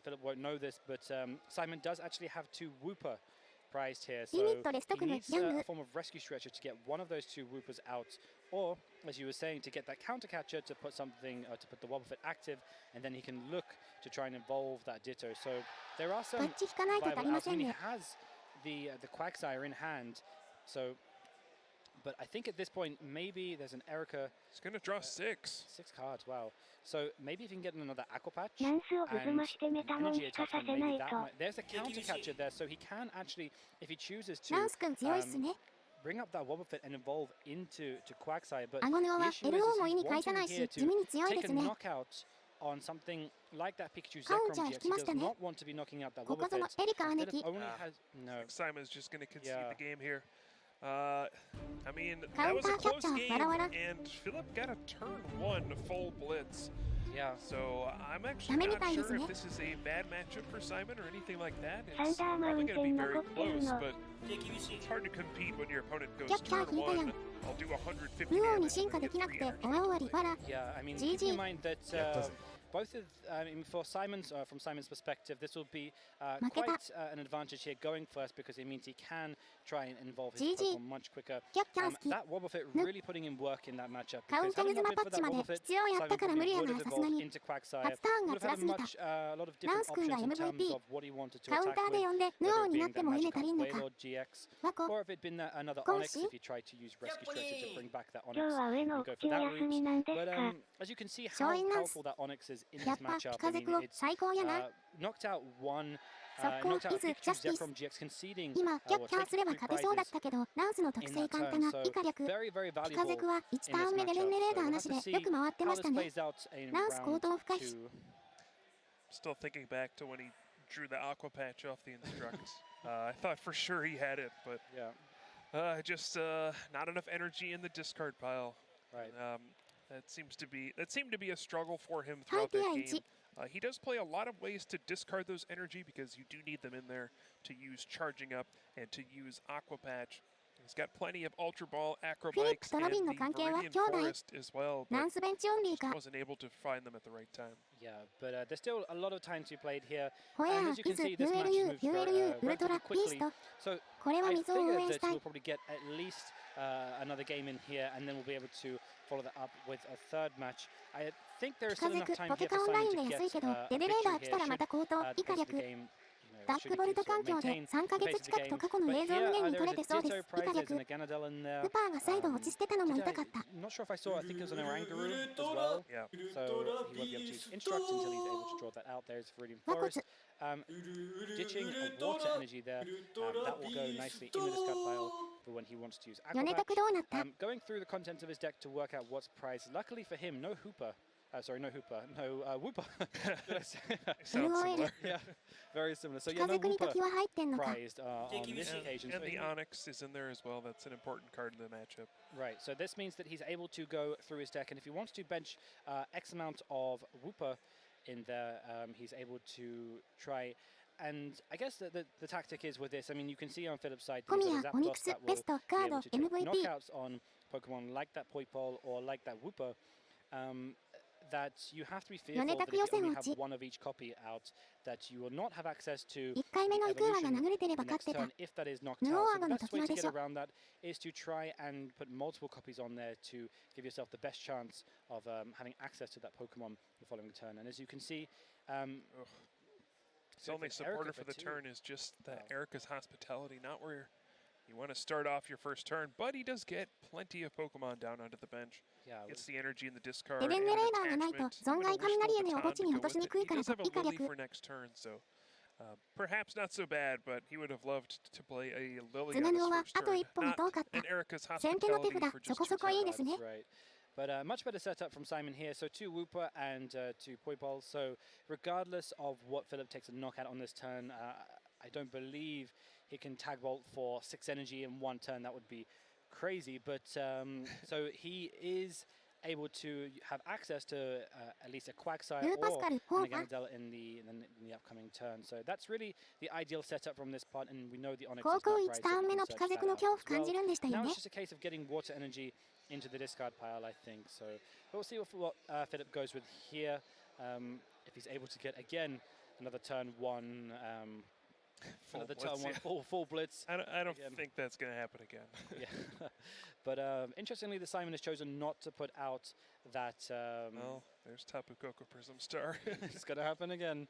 Philip won't know this, but Simon does actually have 2 Wooper prized here. So リミットでストック he の needs ヤング a form of rescue stretcher to get one of those 2 Woopers out, or as you were saying, to get that counter catcher to put something to put the Wobbuffet active, and then he can look to try and evolve that Ditto. So there are バ some ッチ引かないと足 viable りま outs. せ I ん mean, he ね has the Quagsire in hand, so. But I think at this point, maybe there's an Erica. He's going to draw 6. 6 cards, wow. So maybe if you can get another Aqua Patch. ランスをグズマしてメ an タモン energy 引かさ attachment, せ maybe ない that と might, there's a counter catcher there, so he can actually, if he chooses to, ランス君強いっすね bring up that Wobbuffet and evolve into Quagsire. But アゴヌオ the は issue is, LO も意 he's に介さない wanting し here 地味 to に強いで take す a ね knockout on something like that Pikachu カウン Zekrom ター GX. 引 He きまし does たね not want to be knocking out that ここぞの Wobbuffet. エリカ兄 Philip 貴 only has no. Simon's just going to concede Yeah. the game here. I mean, that was a Counter close catcher, game, wala wala. and Philip got a turn 1 full blitz. Yeah. So I'm actually not sure if this is a bad matchup for Simon or anything like that. It's probably going to be very close, but it's hard to compete when your opponent goes turn 1. I'll do 150 damage and then get 300. Yeah, I mean, keep in mind that both of, for Simon's, from Simon's perspective, this will be quite an advantage here going first because it means he can try and involve his Pokemon much quicker. That Wobbuffet really putting in work in that matchup because had it not been for that Wobbuffet, Simon would have evolved into Quagsire. Would have had a lot of different options in terms of what he wanted to attack with, whether it being the Magikarp Wailord GX, or if it had been another Onix if he tried to use Rescue Stretcher to bring back that Onix and go for that route. But as you can see how powerful that Onix is in this matchup, I mean, it's knocked out one, knocked out Pikachu from GX, conceding or taking 3 prizes in that turn, so very, very valuable in this matchup. So we'll have to see how this plays out in round 2. Still thinking back to when he drew the Aqua Patch off the Instruct. I thought for sure he had it, but just not enough energy in the discard pile. Right. That seemed to be a struggle for him throughout that game. He does play a lot of ways to discard those energy because you do need them in there to use Charging Up and to use Aqua Patch. He's got plenty of Ultra Ball, Acrobikes, and the Viridian Forest as well, but just wasn't able to find them at the right time. Yeah, but there's still a lot of time to be played here. And as you can see, this match moves relatively quickly. So I figure that we'll probably get at least another game in here, and then we'll be able to follow that up with a third match. I think there is still enough time here for Simon to get a victory here. The pace of the game, ダックボルト環境で3ヶ月近くと過去の映像無限に撮れてそうです。イカ略。ウパーが再度落ち捨てたのも痛かった。Not sure if I saw. I think it was an Oranguru as well. Yeah. So he won't be able to use Instruct until he's able to draw that out. There's Viridian Forest. Ditching a water energy there. That will go nicely in the discard pile for when he wants to use Aqua. Going through the contents of his deck to work out what's prized. Luckily for him, no Hooper. Sorry, no Hooper. No Wooper. Similar. Yeah, very similar. So yeah, no Wooper prized on this occasion. And the Onix is in there as well. That's an important card in the matchup. Right, so this means that he's able to go through his deck, and if he wants to bench X amount of Wooper in there, he's able to try. And I guess the tactic is with this, I mean, you can see on Philip's side, that will be able to take knockouts on Pokemon like that Poipole or like that Wooper. That you have to be fearful that if you only have one of each copy out, that you will not have access to evolution the next turn if that is knocked out. So the best way to get around that is to try and put multiple copies on there to give yourself the best chance of having access to that Pokemon the following turn. And as you can see, his only supporter for the turn is just that Erica's Hospitality, not where you want to start off your first turn, but he does get plenty of Pokemon down onto the bench. Yeah, gets the energy in the discard and an attachment. He does have a Lily for next turn, so perhaps not so bad, but he would have loved to play a Lily on his first turn, not an Erica's Hospitality for just 2 turns. Right. But much better setup from Simon here. So 2 Wooper and 2 Poipole. So regardless of what Philip takes a knockout on this turn, I don't believe he can tag bolt for 6 energy in 1 turn. That would be crazy. But so he is able to have access to at least a Quagsire or an Ganadel in the upcoming turn. So that's really the ideal setup from this part, and we know the Onix is not prized, so we can search that out as well. Now it's just a case of getting water energy into the discard pile, I think. So we'll see what Philip goes with here. If he's able to get, again, another turn 1... another turn 1 full blitz. I don't think that's going to happen again. Yeah. But interestingly, the Simon has chosen not to put out that... well, there's Tapu Koko Prism Star. It's going to happen again.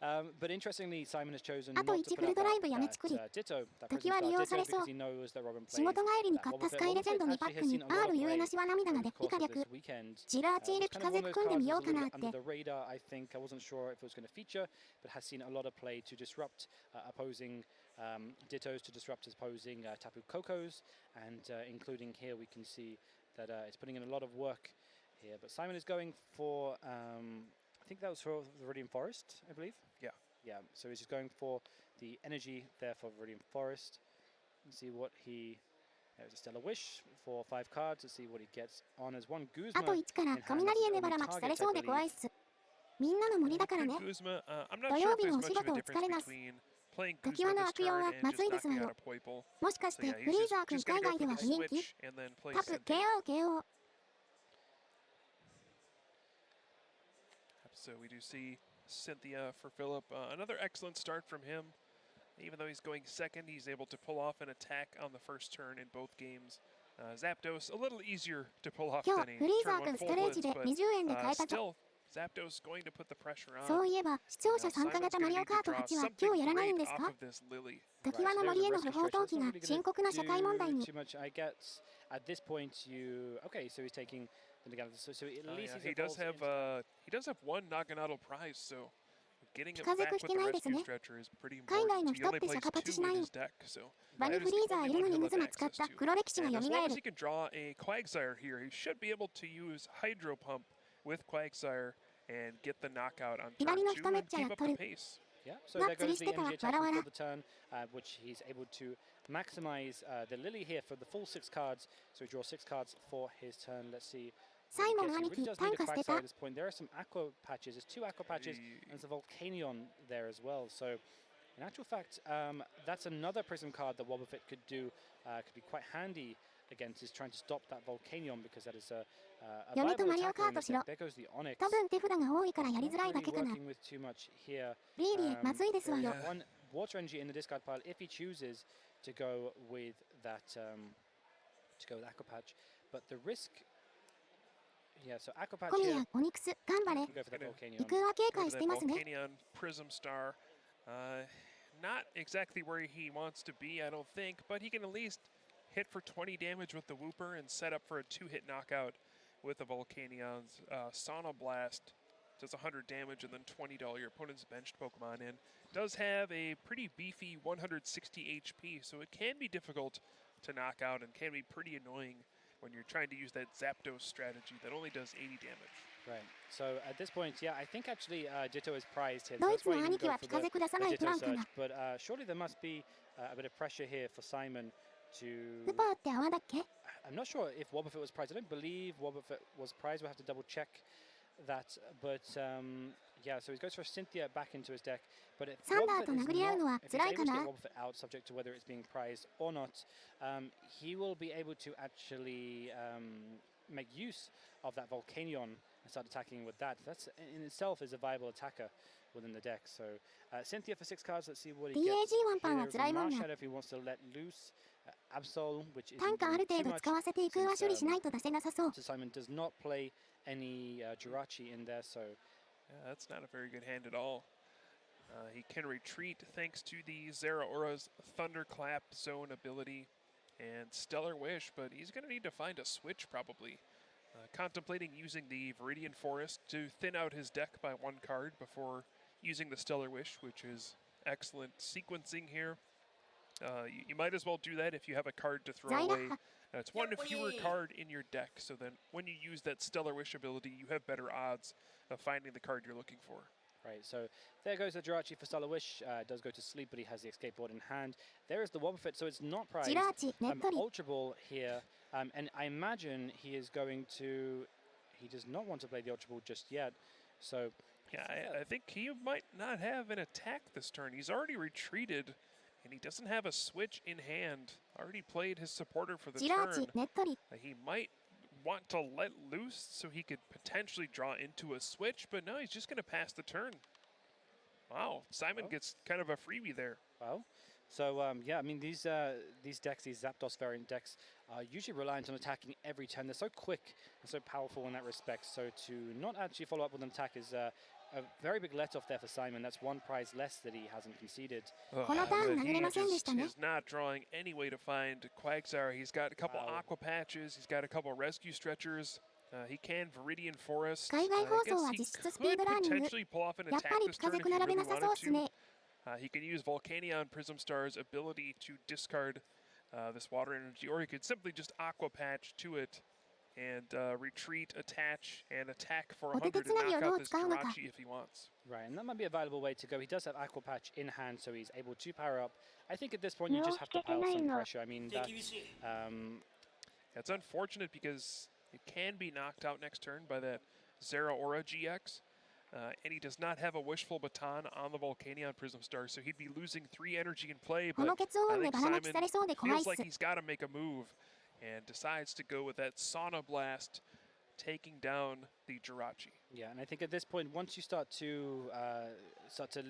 But interestingly, Simon has chosen not to put out that Ditto, that Prism Star Ditto, because he knows that Robin plays that Wobbuffet. Actually has seen a lot of play over the course of this weekend. It was kind of one of those cards that was a little bit under the radar, I think. I wasn't sure if it was going to feature, but has seen a lot of play to disrupt opposing Dittos, to disrupt opposing Tapu Kokos, and including here we can see that it's putting in a lot of work here. But Simon is going for... I think that was for the Viridian Forest, I believe. Yeah. Yeah, so he's just going for the energy there for Viridian Forest. Let's see what he... There's a Stellar Wish for 5 cards. Let's see what he gets on as 1 Guzma. あと1から雷エネバラマキされそうで怖いっす。みんなの森だからね。 Guzma, I'm 土 not 曜 sure if 日 there's のお much 仕 of a 事お difference 疲れなす。 between playing 時 Guzma はの this 悪用 turn は and まず just いですわ knocking out よ。 a Poiple. もしかし So て yeah, フリーザー君 just 海 gonna go 外で for は the 不人気？ switch and then play タプ Cynthia. KO。 So we do see Cynthia for Philip. Another excellent start from him. Even though he's going second, he's able to pull off an attack on the first turn in both games. Zapdos, a little easier to pull off 今 than 日 a フリーザー turn 君 one ス full トレージ blitz, で but 20円で買えたぞ。 still, Zapdos going to put the pressure on. そういえば視聴者参加 Simon's 型 gonna マリオ need カ to ート draw 8は something 今日やらないん great です off か？ of this Lily. 時はの森への不法投棄が深刻な社会問題に。 Too much, I guess. At this point, you okay? So he's taking. So at least He does have one Naganadel prize, so getting him back with the rescue stretcher is pretty 海外 important. の He 人っ only て plays シャカパチ 2 しない with his deck, so バニ that フ is リ the ーザー only いるの one に he'll ヌ have ズマ使っ access た to. 黒歴史が And 蘇 as long る as he can draw a Quagsire here, he should be able to use Hydro Pump with Quagsire and get the knockout on turn 左の 2 人めっ and ちゃや keep っ up と the る。 pace. Yeah, so が there 釣り goes し the てたわ energy わら attack わ for ら。 the turn, which he's able to maximize the Lily here for the full 6 cards. So he draws 6 cards for his turn. Let's see. サイモン He 兄 really 貴 does 短 need a 歌捨て Quagsire た at。this point. There are some aqua patches. There's 2 aqua patches and there's a Volcanion there as well. So in actual fact, that's another Prism card that Wobbuffet could do. Could be quite handy against is trying to stop that Volcanion because that is a 嫁と viable マリオ attacker カー in ト this しろ。 deck. There goes the Onyx. 多分手札が多いからやりづらいだ Not けか really な。 working with too much here. リーリエ、まずいですわ There's よ。 one water energy in the discard pile if he chooses to go with that Aqua Patch, but the risk, yeah. So Aqua Patch 小 here. 宮、オニクス、頑張れ。 Go for that 行 Volcanion. くは警 Go 戒 to し that てますね。 Volcanion Prism Star. Not exactly where he wants to be, I don't think, but he can at least hit for 20 damage with the Wooper and set up for a 2-hit knockout with the Volcanion's Sauna Blast. Does 100 damage and then $20 your opponent's benched Pokemon in. Does have a pretty beefy 160 HP, so it can be difficult to knock out and can be pretty annoying when you're trying to use that Zapdos strategy that only does 80 damage. Right. So at this point, yeah, I think actually Ditto is prized here. ドイ That's ツ why の he 兄 didn't 貴 go は for 着風下さないプ Ditto ランか search. な。 But surely there must be a bit of pressure here for Simon ス to. ーパーって泡だっけ？ I'm not sure if Wobbuffet was prized. I don't believe Wobbuffet was prized. We'll have to double check that. But yeah, so he goes for Cynthia back into his deck. But if サンダーと Wobbuffet is 殴り合うの not, は if he's 辛い able か to get な？ Wobbuffet out, subject to whether it's being prized or not, he will be able to actually make use of that Volcanion and start attacking with that. That's in itself is a viable attacker within the deck. So Cynthia for 6 cards. Let's see what he gets. DAG ワンパンは Here's 辛いもん Marsh な。 Shadow if he wants to let loose. Absol, which 単 isn't 価あ doing る程 too 度 much. 使わせていくは処理しないと出せなさそう。 So Simon does not play any Jirachi in there, so Yeah, that's not a very good hand at all. He can retreat thanks to the Zeraora's Thunderclap Zone ability and Stellar Wish, but he's going to need to find a switch probably. Contemplating using the Viridian Forest to thin out his deck by 1 card before using the Stellar Wish, which is excellent sequencing here. You might as well do that if you have a card to throw away. It's one fewer card in your deck, so then when you use that Stellar Wish ability, you have better odds of finding the card you're looking for. right. So there goes the Jirachi for Stellar Wish. Does go to sleep, but he has the escape board in hand. There is the Wobbuffet, so it's not prized. ジラーチ、ねっとり。 Ultra Ball here, and I imagine he is going to. He does not want to play the Ultra Ball just yet. So Yeah, I think he might not have an attack this turn. He's already retreated, and he doesn't have a switch in hand. Already played his supporter for the ジラーチ turn. ねっとり。 He might want to let loose so he could potentially draw into a switch, but no, he's just going to pass the turn. Wow, Simon gets kind of a freebie there. well, so yeah, I mean these decks, these Zapdos variant decks, are usually reliant on attacking every turn. They're so quick and so powerful in that respect. So to not actually follow up with an attack is a very big let-off there for Simon. That's 1 prize less that he hasn't conceded. このターン投げれませんで He したね。 is not drawing any way to find Quagsire. He's got a couple Aqua Patches. He's got a couple Rescue Stretchers. He can Viridian Forest. 海外 I 放送 guess は he 実質スピー could ドラーニング。 potentially pull off an やっ attack ぱり this ピカ turn ゼ if ク he 並べ really なさそうっす wanted ね to. He can use Volcanion Prism Star's ability to discard this water energy, or he could simply just Aqua Patch to it and retreat, attach, and attack for お手 100 手 to つなぎを knock ど out う this 使うのか。 Jirachi if he wants. Right, and that might be a valuable way to go. He does have Aqua Patch in hand, so he's able to power up. I think at this point you just have to pile some pressure. I mean, that, It's unfortunate because it can be knocked out next turn by that Zeraora GX. And he does not have a wishful baton on the Volcanion Prism Star, so he'd be losing 3 energy in play, こ but の決音音で I バ think ラ泣きされそうで Simon 怖いっ feels like す。 he's got to make a move and decides to go with that Sauna Blast, taking down the Jirachi. Yeah, and I think at this point, once you start to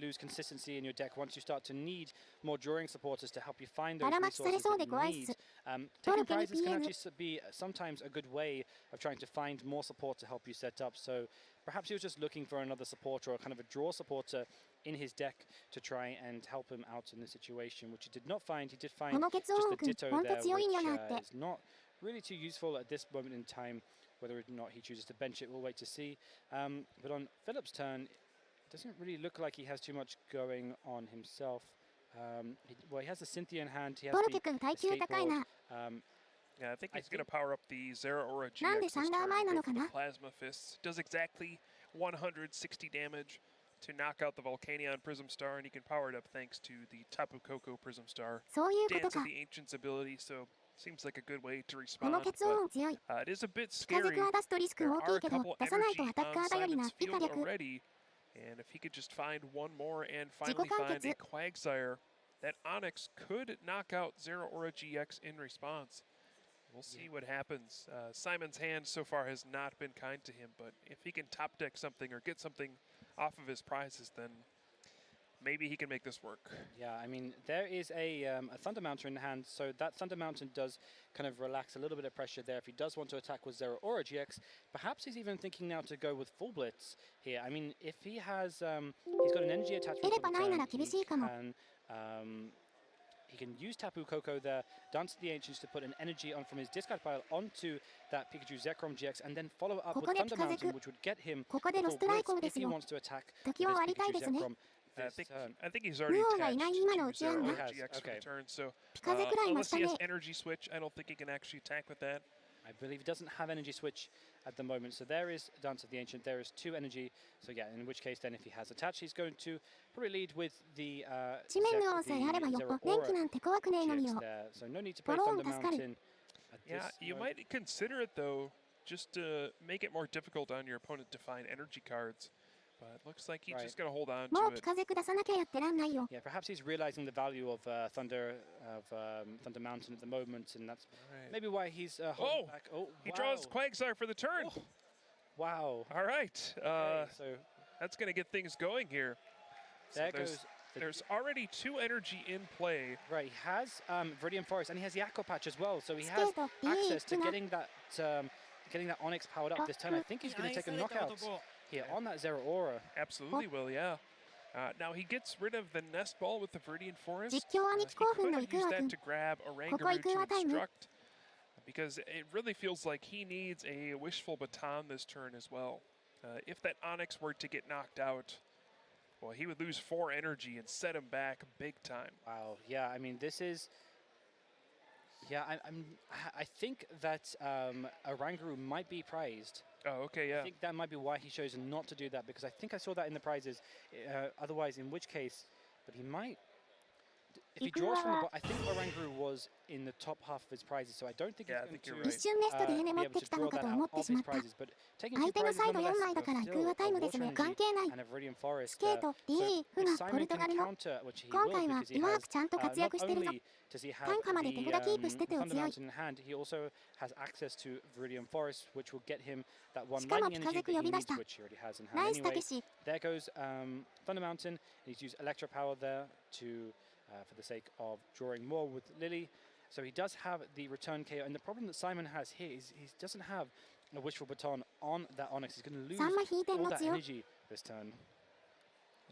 lose consistency in your deck, once you start to need more drawing supporters to help you find those バラ巻きされ resources そうで that 怖い you っ need, す。 taking 登録に prizes can PM actually be sometimes a good way of trying to find more support to help you set up. So perhaps he was just looking for another supporter or kind of a draw supporter in his deck to try and help him out in the situation, which he did not find. He did こ find の決 just 音 the くん Ditto ほんと there, 強いんや which なって。 is not really too useful at this moment in time. Whether or not he chooses to bench it, we'll wait to see. But on Philip's turn, it doesn't really look like he has too much going on himself. He has the Cynthia in hand. He has ボルケ the 君耐久高い skateboard. な。 Yeah, I think I he's going to think- power up the Zera Aura なんで GX サ this ンダー turn 前な and の go か for な the Plasma Fists. Does exactly 160 damage to knock out the Volcanion Prism Star, and he can power it up thanks to the Tapu Koko Prism Star. そういうこと Dance か of。the Ancient's ability, so seems like a good way to この respond. 決音 But 音強い。 it is a bit 近づ scary. くは出すとリスク There 大き are い a けど couple 出さないと energy アタッカ on ー頼りな Simon's 以下 field 略。 already, and if he could just find one more and 自己 finally 完 find 結。 a Quagsire, that Onyx could knock out Zera Aura GX in response. We'll see what happens. Simon's hand so far has not been kind to him, but if he can top deck something or get something off of his prizes, then maybe he can make this work. Yeah, I mean, there is a Thunder Mountain in hand, so that Thunder Mountain does kind of relax a little bit of pressure there. If he does want to attack with Zera Aura GX, perhaps he's even thinking now to go with Full Blitz here. I mean, if he has, he's got an energy attachment for the ないなら turn, 厳しいかも。 he can use Tapu Koko there, Dance of the Ancients to put an energy on from his discard pile onto that Pikachu Zekrom GX, and then follow it up こ with こで Thunder 近づく。 Mountain, which would get him ここで the ロ full ストライ blitz コーで if す he よ。 wants to attack 時 with は his 割りたい Pikachu ですね。 Zekrom I this think turn. I think he's already ルオーがい attached ない to 今のうちやん Zera な。 Aura He has, GX for okay. the turn, so ピカゼくらいまし unless た he ね has。energy switch, I don't think he can actually attack with that. I believe he doesn't have energy switch at the moment, so there is Dance of the Ancient, there is 2 energy, so yeah, in which case then if he has attached, he's going to probably lead with the 地面の王さえあればよっぽ。電気なんて怖くねえのに GX よ。 there, so no need to play ドローン Thunder 助かる。 Mountain at Yeah, this you moment. might consider it though, just to make it more difficult on your opponent to find energy cards. But it looks like he's Right. just going to hold on もう to ピ it. カゼク出さなきゃやってらんないよ。 Yeah, perhaps he's realizing the value of Thunder Mountain at the moment, and that's Right. maybe why he's holding Oh! back. Oh, He wow. draws Quagsire for the turn. Oh. Wow. All right. Okay, so That's going to get things going here. So there there's, goes. The, there's already 2 energy in play. right, he has Viridian Forest, and he has the Aqua Patch as well, so he ス has ケート、いい access to 船。 getting that Onyx powered up this turn. I think he's going to take a knockout here on that Zera Aura. Absolutely will, yeah. Now he gets rid of the Nest Ball with the Viridian Forest. 実況兄貴 He 興奮 could の have イク used ワ that 君。 to grab a ここ Rangaroo イク to ワタイム。 instruct, because it really feels like he needs a wishful baton this turn as well. If that Onyx were to get knocked out, well, he would lose 4 energy and set him back big time. Wow. Yeah. I mean, this is. Yeah, I think that a Rangaroo might be prized. Oh, okay, I yeah. think that might be why he chose not to do that, because I think I saw that in the prizes. Otherwise, in which case, but he might. If he draws from the bottom, I think Oranguru was in the top half of his prizes, so I don't think Yeah, I he's think you're going right. 一瞬ネストで to エネ be 持っ able て to きたの draw か that と out 思って of しま his った。 prizes. But taking 相 two 手の prizes サイド4 nonetheless, 枚だから still クーアタイムです a ね。 wash 関係ない。energy。and a Viridian Forest. スケート、D、 So フ if ナ、ポル Simon トガ can ルの。 counter, which he 今 will 回は because he うま has くちゃんと活 not 躍してるぞ。 only does he have 単価まで手札キープしてて the お Thunder 強い。 Mountain in hand, he also has access to Viridian Forest, which will get him that one しかも lightning ピカ energy ゼク that 呼 he び出 needs, した。 which he already has in ナ hand イスた anyway. けし。 There goes Thunder Mountain. He's used Electro Power there to for the sake of drawing more with Lily. So he does have the return KO. And the problem that Simon has here is he doesn't have a Wishful Baton on that Onyx. He's going to lose 3枚引いてん all の that 強。 energy this turn.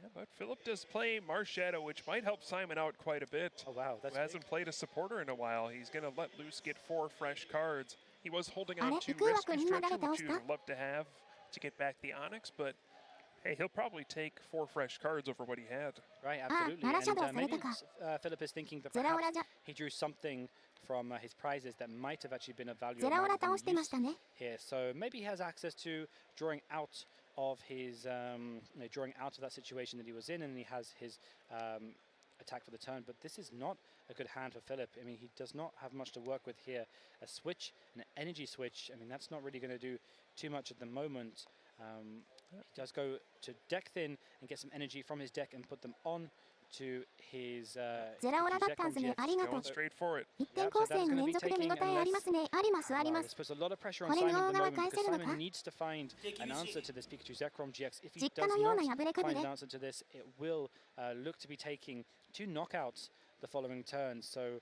Yeah, but Philip does play Marshadow, which might help Simon out quite a bit. Oh, wow. That's Who hasn't played a supporter in a while. He's going to let loose get 4 fresh cards. He was holding on to Ikuwa Rescue kun Stretcher,誰倒 which し he た？ would love to have to get back the Onyx, but hey, he'll probably take 4 fresh cards over what he had. Right, absolutely. Mara And Shadow され maybe たか。Philip is thinking that ゼラオラ perhaps じゃ。 he drew something from his prizes that might have actually been of value. ゼ or ラオ might ラ have been 倒してました used ね。 here. So maybe he has access to drawing out of his, drawing out of that situation that he was in, and he has his attack for the turn. But this is not a good hand for Philip. I mean, he does not have much to work with here. A switch, an energy switch. I mean, that's not really going to do too much at the moment. He does go to deck thin and get some energy from his deck and put them on to his ゼラオラだったんすね。ありがとう。 Going straight for it. 一点構成の連続で見応えありますね。あります、あります。 This puts a lot of pressure こ on れ Simon 動 at the 画は moment 返せ because るのか Simon needs to find an answer to this Pikachu Zekrom GX. If he 実 does 家のような not 破れかぶ find れ。 an answer to this, it will look to be taking 2 knockouts the following turn. So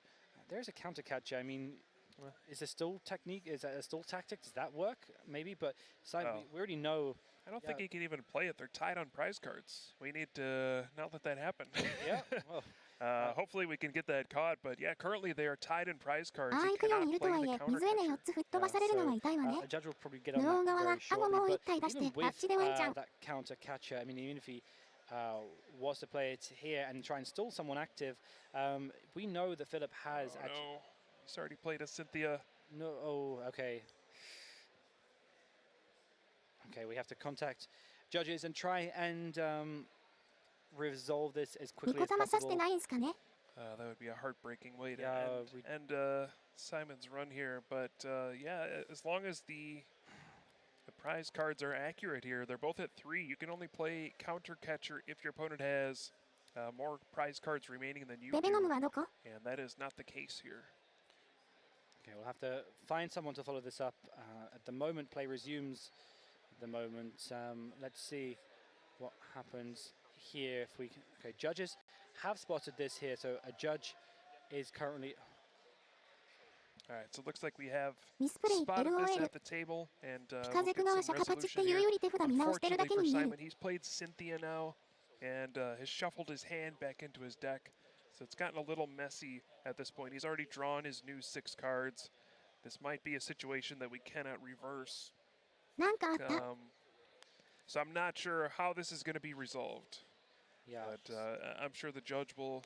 there's a counter catcher. I mean, is there still technique? Is that a still tactic? Does that work? Maybe, but Simon, we already know. I don't think he can even play it. They're tied on prize cards. We need to not let that happen. Yeah, well. Hopefully we can get that caught, but yeah, currently they are tied in prize cards. ああ、 You 行くようにい cannot るとは play い the え、 counter 水へね catcher. 4つ吹っ飛ばされるのは痛いわね。A judge will probably get on 向 that 側 very は顎もう shortly, 一体 but 出して even あっ with ちでワンちゃん。 that counter catcher, I mean, even if he was to play it here and try and stall someone active, we know that Philip has Oh, no. He's already played a Cynthia. no. Oh, okay. Okay, we have to contact judges and try and resolve this as ニ quickly コ as 玉させて possible. ないんすかね。 That would be a heartbreaking way to Yeah, end Simon's run here. But yeah, as long as the prize cards are accurate here, they're both at 3. You can only play counter catcher if your opponent has more prize cards remaining than you ベベノム do, はどこ？ and that is not the case here. Okay, we'll have to find someone to follow this up. At the moment, play resumes. At the moment, let's see what happens here. If we can, okay, judges have spotted this here. So a judge is currently. All right, so it looks like we have ミスプレイ spotted this LOL at the table, and ピ we'll カゼク get 側 some シャカパチって resolution 言う here. より手札見直してるだ Unfortunately け for に見える。 Simon, he's played Cynthia now, and has shuffled his hand back into his deck. So it's gotten a little messy at this point. He's already drawn his new 6 cards. This might be a situation that we cannot reverse. なんかあった。 So I'm not sure how this is going to be resolved. Yeah, But I'm sure the judge will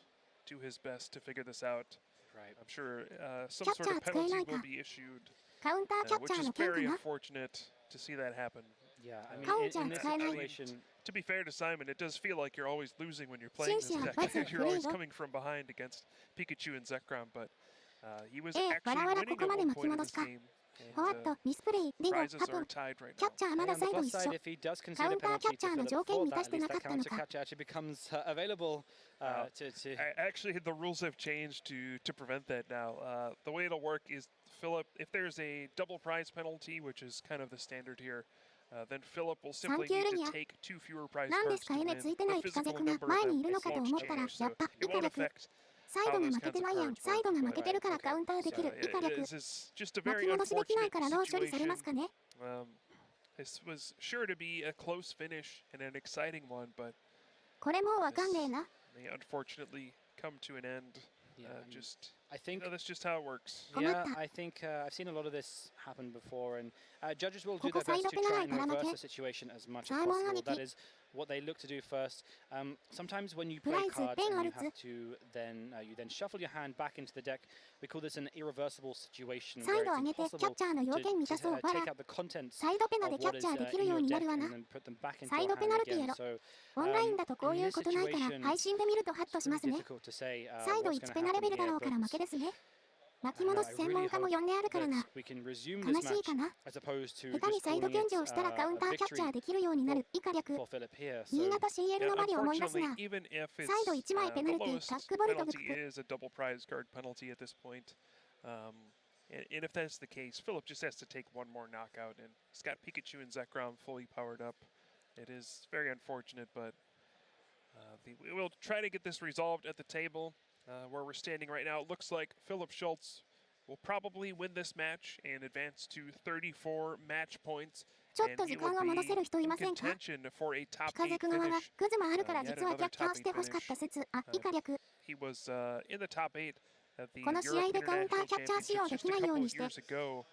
do his best to figure this out. right. I'm sure some sort of penalty will be issued, カウンターキャッ which チャー is の件か very な。 unfortunate to see that happen. Yeah, I mean, Count in this on situation, To be fair to Simon, it does feel like you're always losing when you're playing this Sincere, deck. but You're always Fredo. coming from behind against Pikachu and Zekrom, but he was ええ、 actually わらわら winning ここ at まで one 巻き point in 戻 this しか。 game. ほわっ And とミスプレイ。でも、 prizes ハプ are ン。 tied right キャッ now. チャーま and だ on サ the イド plus 一 side, 緒。 if he does consider カウンター penalty キャッ to チャーの Philip 条件 for 満 that, た at して least なか that ったの counter か。 catcher actually becomes available Actually, the rules have changed to prevent that now. The way it'll work is Philip, if there's a double prize penalty, which is kind of the standard here, then Philip will simply need to take 2 fewer prize なんで cards す to か、 win. エネついてない The ピカゼ physical クが number 前 of にいる them のかと won't 思ったら、 change, やっ so ぱ、 it イカ won't 力。 affect サイドが負けてないやん。サイドが負けてるからカウンターできる。イカ So 力。 this is just a 巻 very き戻しできない unfortunate からどう処理され situation. ますかね。 This was sure to be a close finish and an exciting one, but これもうわかんねえな。 they unfortunately come to an end. Yeah, Just I think that's just how it works. Yeah, I think I've seen a lot of this happen before, and judges will do their ここサイ best ド to ペナ try ライ and から負 reverse け。 the situation as much as サーモン possible. 兄貴。 That is what they look to do first. Sometimes when you プ play ライズ、 cards ペン and ワ you ルツ。 have to then you then shuffle your hand back into the deck, we call this an irreversible situation サ where イド it's 上げて、キャッ impossible チャーの要 to 件満たそう。わ take ら。 out the contents サイドペナ of でキャ what ッ is チャーできる in よう your にな deck るわ and な。 then put them back into サイ your ドペ hand ナルティ again. やろ。 So オンラインだとこういうことないから、 in this situation, 配信で見るとハッとし it's ます really ね。 difficult to say サイド what's 1 going ペ to ナレ happen ベルだろ here, うから but 負けですね。巻き戻 I す専 really 門家も hope 呼んであるからな。 that we can resume 悲 this しいか match な。 as opposed to 下手に just サイド calling 献 it 上したらカウンタ a ーキャッチャー victory できるようになる。イカ略。 for Philip here. 新 So 潟 CL Yeah, のマリ思い出す unfortunately, な。 even if it's サイド1枚ペ the ナルティ、 lowest タックボルトブッ penalty ク。 is a double prize card penalty at this point. And if that's the case, Philip just has to take one more knockout, and he's got Pikachu and Zekrom fully powered up. It is very unfortunate, but we will try to get this resolved at the table where we're standing right now. It looks like Philip Schultz will probably win this match and advance to 34 match points. ちょっ And と he 時間 will を戻 be せる人い in ませんか？ contention for a ピ top カ 8 ゼクの側、 finish. クズマあるから yet 実は another キャッキャ top ーして 8 ほしかった finish. 説。あ、イカ略。 He was in the top 8 at the この試合 Europe でカウンター International キャッチャー使用 Championships で just き a ないよう couple に of して。 years ago.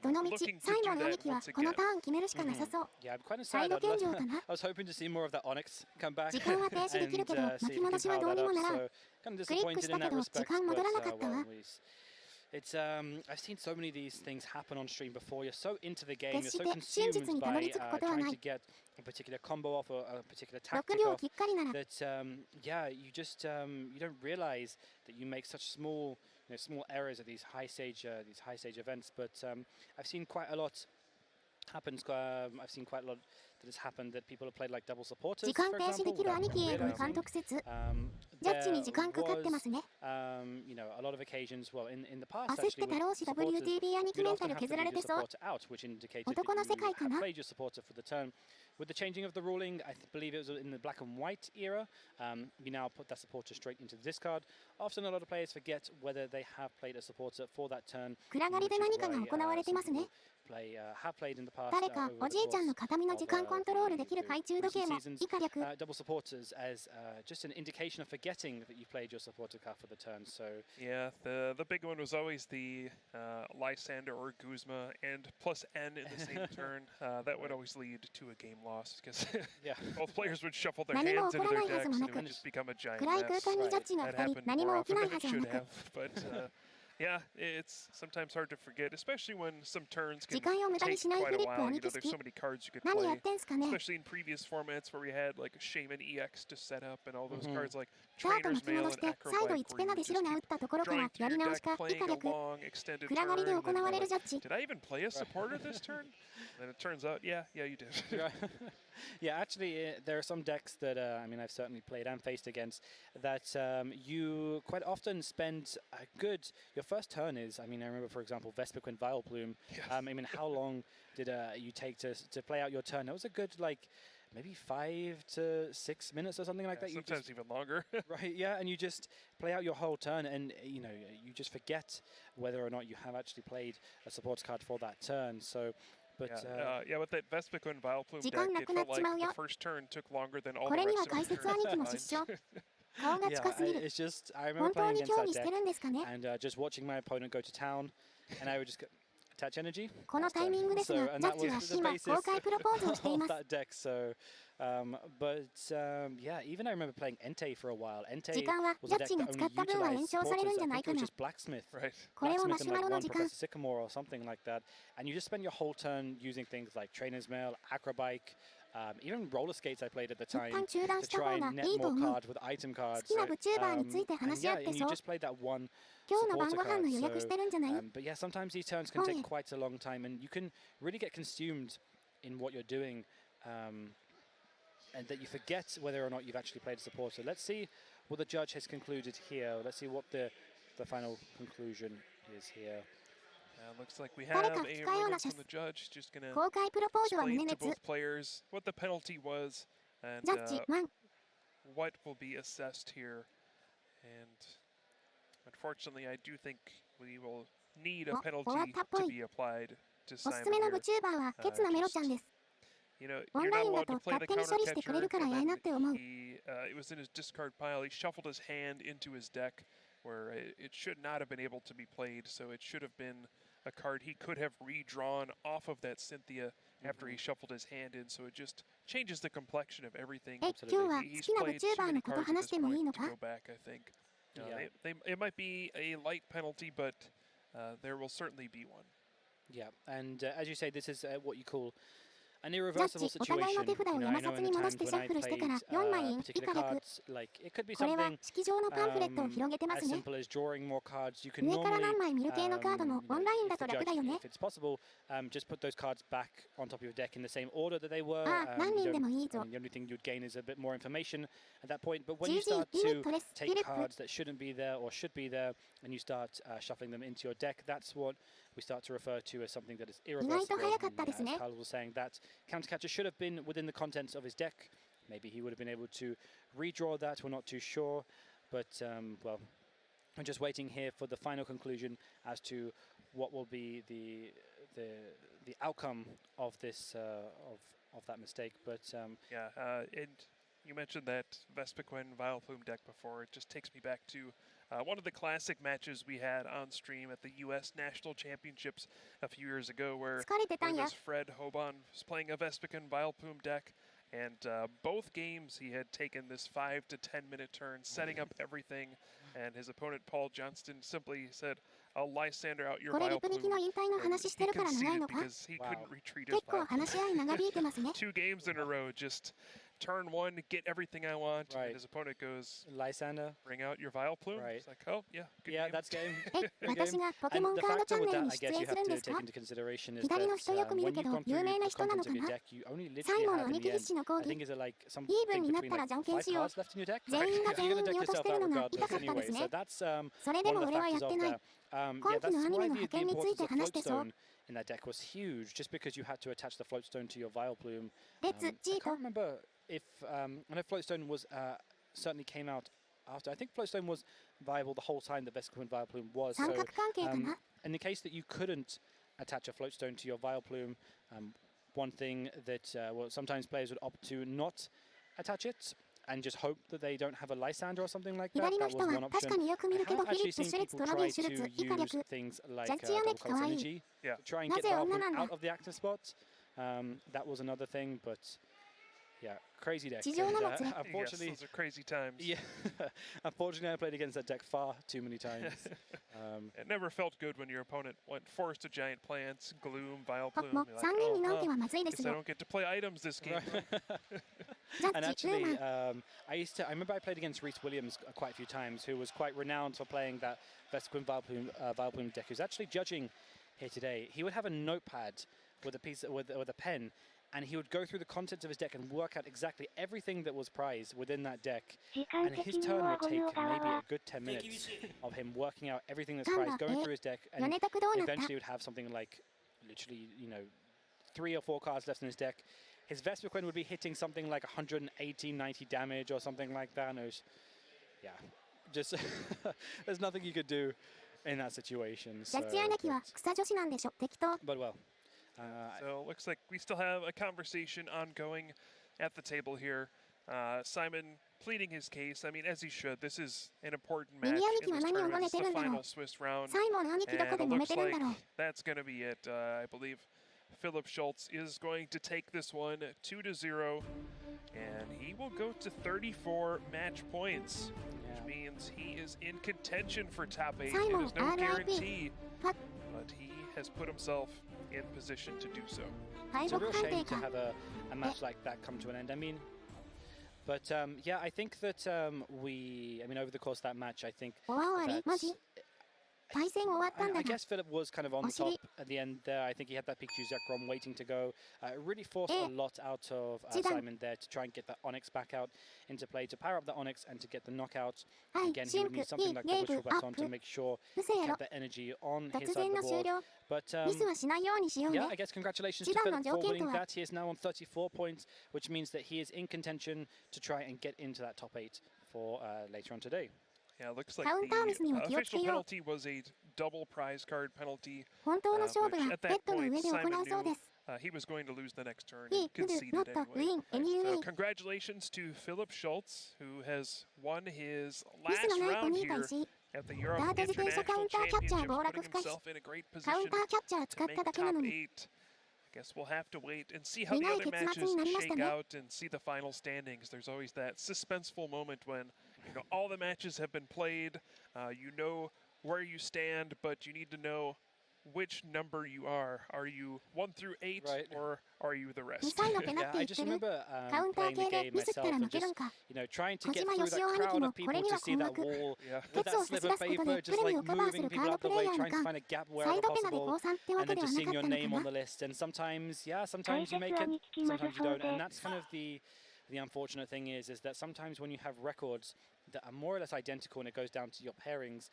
どの And 道、 looking to 最後 do の兄 that 貴は once この again. ターン決めるしかなさそう。 yeah, I'm quite サイ sad. ド I 献上かな。 was hoping to see more of that Onyx come back 時間は停止できる and けど、 see 巻 if き we 戻 can しは power どう that にも up. ならん。 So kind of クリック disappointed し in たけ that ど、 respect, 時間 but 戻らなかったわ。 well, it's I've seen so many of these things happen on stream before. You're so into the game, you're 決 so して真実 consumed にたど by り着くことは trying ない to。get a particular combo off or a particular 6 tactic 秒 off きっかりなら。 that yeah, you just you don't realize that you make such small small errors at these high stage events. But I've seen quite a lot happens. I've seen quite a lot that has happened that people have played like double supporters. 時間停止できる兄貴への監督説。ジャッジに時間かかってますね。You know, a lot of occasions, well, in the past, 焦ってたろうし WTB 兄貴メンタル削られてそう。男の世界かな。 With the changing of the ruling, I believe it was in the black and white era, you now put that supporter straight into the discard. Often a lot of players forget whether they have played a supporter for that turn. 暗がりで何かが行われてますね。 have played in the past. 誰かおじいちゃんの形見の時間コントロールできる懐中時計も以下略。 double supporters as just an indication of forgetting that you played your supporter card for the turn. So yeah, the big one was always the Lysander or Guzma and plus N in the same turn. That would always lead to a game loss because both players would shuffle their hands into their decks and it would just become a giant mess. That happened more often than it should have, but yeah, it's sometimes hard to forget, especially when some turns can take quite a while. You know, there's so many cards you could play, especially in previous formats where we had like Shaman EX to set up and all those cards like Trainer's Mail and Acrobat, where you just keep drawing through your deck, playing a long extended turn, and then like, did I even play a supporter this turn? And it turns out, yeah, you did. Yeah, actually, there are some decks that I mean I've certainly played and faced against that you quite often spend a good. Your first turn is, I mean, I remember for example Vespiquen Vileplume. I mean, how long did you take to play out your turn? It was a good like maybe 5 to 6 minutes or something like that. Sometimes you just, even longer. Right, yeah, and you just play out your whole turn, and you know you just forget whether or not you have actually played a supports card for that turn. So. But, yeah, with that Vespiquen Vileplume deck, it felt like the first turn took longer than all the rest of the turns. Yeah, it's just, I remember playing against that deck and just watching my opponent go to town, and I would just attach energy. このタイミングですが、ジャッジは今公開プロポーズをしています。 that deck, so, but yeah, even I remember playing Entei for a while. Entei was a deck that only utilized supporters. I think it was just Blacksmith. Right. Blacksmith and like one Professor Sycamore or something like that. And you just spend your whole turn using things like Trainer's Mail, Acrobike, even roller skates I played at the time to try and net more cards with item cards. And yeah, and you just played that one supporter card. So, but yeah, sometimes these turns can take quite a long time, and you can really get consumed in what you're doing, and that you forget whether or not you've actually played a supporter. Let's see what the judge has concluded here. Let's see what the final conclusion is here. Looks like we have a ruling from the judge. Just going to explain to both players what the penalty was and what will be assessed here. And unfortunately, I do think we will need a penalty to be applied to Simon here. You know, you're not allowed to play the counter catcher. It was in his discard pile. He shuffled his hand into his deck where it should not have been able to be played. So it should have been a card he could have redrawn off of that Cynthia after he shuffled his hand in. So it just changes the complexion of everything. He's played too many cards at this point to go back, I think. It might be a light penalty, but there will certainly be one. Yeah, and as you say, this is what you call an irreversible situation. You know, I know in the times when I played particular cards, like it could be something as simple as drawing more cards. You can normally, if it's possible, just put those cards back on top of your deck in the same order that they were. The only thing you'd gain is a bit more information at that point. But when you start to take cards that shouldn't be there or should be there, and you start shuffling them into your deck, that's what we start to refer to as something that is irreversible. As Carl was saying, that countercatcher should have been within the contents of his deck. Maybe he would have been able to redraw that. We're not too sure. But, well, I'm just waiting here for the final conclusion as to what will be the outcome of this of that mistake. But you mentioned that Vespiquen Vileplume deck before. It just takes me back to one of the classic matches we had on stream at the U.S. National Championships a few years ago, where Fred Hoban was playing a Vespiquen Vileplume deck, and both games he had taken this 5 to 10 minute turn, setting up everything, and his opponent Paul Johnston simply said, "I'll Lysander out your Vileplume." He conceded because he couldn't retreat his Vileplume. 2 games in a row, just turn one, get everything I want, Right. and his opponent goes, Lysander. bring out your Vileplume. Right. It's like, oh, yeah, good Yeah, game. that's game. 私がポケ And モン the カードチャ factor ン with ネル that, に I 出 guess 演 you する have んで to すか take into consideration is 左の人よ that く見る when け you've ど gone through 有名な the 人なの content か of your な deck, you only literally 最後の have 兄 in 貴 the 必 end, 死の講 I 義 think is it like イ something ーブンになっ between たら like じゃんけん 5 しよう cards left in your deck. 全員が You're 全員 gonna 見 deck 落とし yourself てる out のが痛 regardless かったで anyway. す So ね that's それで one も of the 俺はやっ factors て of ない that. Yeah, 今期 that's のアニメ why の the 派遣につい importance て of 話してそう Floatstone in that deck was huge, just because you had to attach the Floatstone to your Vileplume. レッツ I チー can't ト remember if I know Floatstone was certainly came out after. I think Floatstone was viable the whole time that Vesicant Vileplume was. 三 So 角関係かな in the case that you couldn't attach a Floatstone to your Vileplume, one thing that well, sometimes players would opt to not attach it and just hope that they don't have a Lysander or something like that. 左の That 人 was は one 確か option. によく見 I るけど have フィリ actually ップ、 seen シュレッツ、 people トラビ try ン、シュ to ルツ、以下 use 略 things like ジャッジアネ double キかわ colors いい energy Yeah. to try and な get ぜ the 女 Vileplume なんだ out of the active spot. That was another thing, but yeah, crazy deck. 地上 And, の末 Yes, unfortunately, those are crazy times. yeah, unfortunately, I played against that deck far too many times. It never felt good when your opponent went forced to giant plants, gloom, あ Vileplume. もう You're like, 3人に oh, なんて well, はまずいです guess I よ don't get to play items this game.ジャ And ッジ、ウー actually, マン I remember I played against Reese Williams quite a few times, who was quite renowned for playing that Vesicant Vileplume deck. He was actually judging here today. He would have a notepad with a piece with a pen, and he would go through the contents of his deck and work out exactly everything that was prized within that deck. 時間 And 的 his に turn は would ゴ take ミ小川 maybe は a good 10 minutes of him working out everything that's なんだ prized, going through his deck, 米 and 卓どうなった eventually would have something like literally, 3 or 4 cards left in his deck. His Vespiquen would be hitting something like 180, 90 damage or something like that. And it was, yeah, just there's nothing you could do in that situation. ジ So, ャッジアネキは草女子なんでしょ適当 but well, So it looks like we still have a conversation ongoing at the table here. Simon pleading his case. I mean, as he should. This is an important match in this tournament. It's the final Swiss round. サイモン兄貴どこ And で it 揉め looks てるん like だろう that's going to be it. I believe Philip Schultz is going to take this one 2-0, and he will go to 34 match points, which means he is in contention for top 8. It Simon, is no RIP. guarantee, Fuck. but he has put himself in position to do so. 敗 it's a 北 real 判 shame 定 to か have a match like that come to an end. I mean, but yeah, I think that over the course of that match, I think おわわり that マジ対戦終わったんだ I な guess Philip was kind of on the top at the end there. I think he had that Pikachu Zekrom waiting to go. It really forced a lot out of Simon there to try and get that Onyx back out into play, to power up the Onyx and to get the knockout. はい Again, he シン would ク need い something い like ゲ the ーム Wishful アッ Baton プ to make sure うせ he やろ kept the energy on 突 his side 然 of の the 終 board. 了 But ミスはしないようにしよう yeah, ね I guess congratulations to 一番の Philip 条 for 件 winning とは that. He is now on 34 points, which means that he is in contention to try and get into that top 8 for later on today. Yeah, it looks like Counter missには the 気をつけ official よう penalty was a double prize card penalty. 本当の勝負 Which は at ベッ that ドの point, 上で行 Simon うそうで knew す he was going to lose the next turn い and いフル conceded ノットウ anyway. ィンエニュー So ウィン congratulations to Philip Schultz, who has won his ミス last のない子 round に対 here し at the Europe ダート自転車カウ International ンターキャッチャー Championships, 暴 putting 落不可視 himself in a great カウン position ターキャッチャー使 to っ make ただけな top のに 8. I guess we'll have to wait and see how the 苦い other 結末に matches なりました shake ね out and see the final standings. There's always that suspenseful moment when all the matches have been played. You know where you stand, but you need to know which number you are. Are you 1 through 8, Right. or are you the 2 rest? 歳のペナ Yeah, って I 言っ just てる remember カウンター playing the 系で game ミスった myself ら and 負ける just んか trying to get 小島 through よ that しお兄貴 crowd も of これ people に to は see 困 that 惑 wall Yeah. with ケツを that 差し slip 出 of すこと paper, でプ just レ like ミをカバー moving する people カード out プ the レイ way, ヤーな trying to の find か a gap サイ wherever ドペナで possible, 降参ってわ and け then では just なか seeing っ your たの name か on な the list. And sometimes, yeah, 解 sometimes you 説 make は it, につきまず sometimes you そう don't. で And that's kind of the unfortunate thing is that sometimes when you have records that are more or less identical and it goes down to your pairings,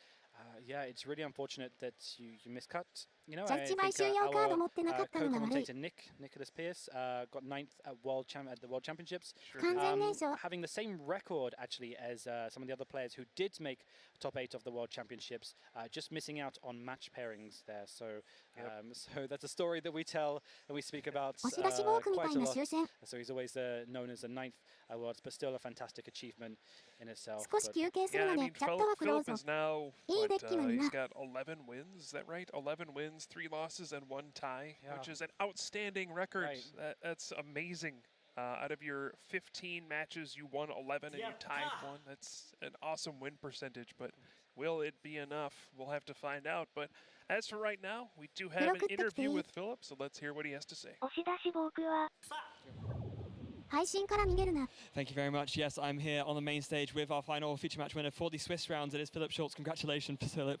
yeah, it's really unfortunate that you miscut. ジャッジ買収用カード持ってなかったのが悪い co-commentator Nicholas Pierce got 9th at the World Championships. 完全燃焼 Having the same record actually as some of the other players who did make top 8 of the World Championships, just missing out on match pairings there. So, so that's a story that we tell and we speak about 押し出しウォークみた quite い a な lot. 終戦 So he's always known as the 9th world, but still a fantastic achievement in itself. 少し But 休憩する Yeah, の I で mean, チャットはクロー Philip ズ is now, いい what, デッキなのに he's な got 11 wins, is that right? 11 wins, 3 losses, and 1 tie, Yeah. which is an outstanding record. Right. That's amazing. Out of your 15 matches, you won 11 and you tied 1. That's an awesome win percentage, but will it be enough? We'll have to find out. But as for right now, we do have an interview with Philip, so let's hear what he has to say. 押し出し僕は配信から逃げるな。 Thank you very much. Yes, I'm here on the main stage with our final feature match winner for the Swiss rounds. It is Philip Schultz. Congratulations, Philip.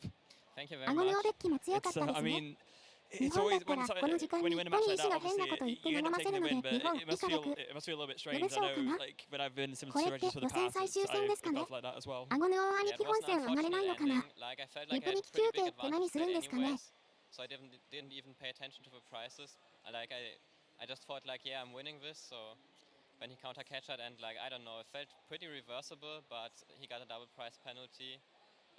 Thank you very アゴネオ much. デッキも強かったです I ね。 mean, 日 it's 本だ always ったらこの時間 when に you 一 win a 人 match 医 like 師 that, が変なこと言 obviously って飲 you end ま up せる taking の the で win, 日 but 本 it 以 must 下 feel 力。 it must feel a little bit strange. I でしょうか know, な。 like when I've been in similar これって situations for the 予選 past, 最終戦ですかね。 I felt like that as well. アゴネオ兄 Yeah, 貴 it 本 was an 戦上がれないのか unfortunate な。 ending. Like I felt like I had a リプに pretty 休憩 big って何 advantage するんですかね。 anyways, so I didn't even pay attention to the prizes. I just thought like, yeah, I'm winning this. So when he counter catchered and like I don't know, it felt pretty reversible, but he got a double prize penalty.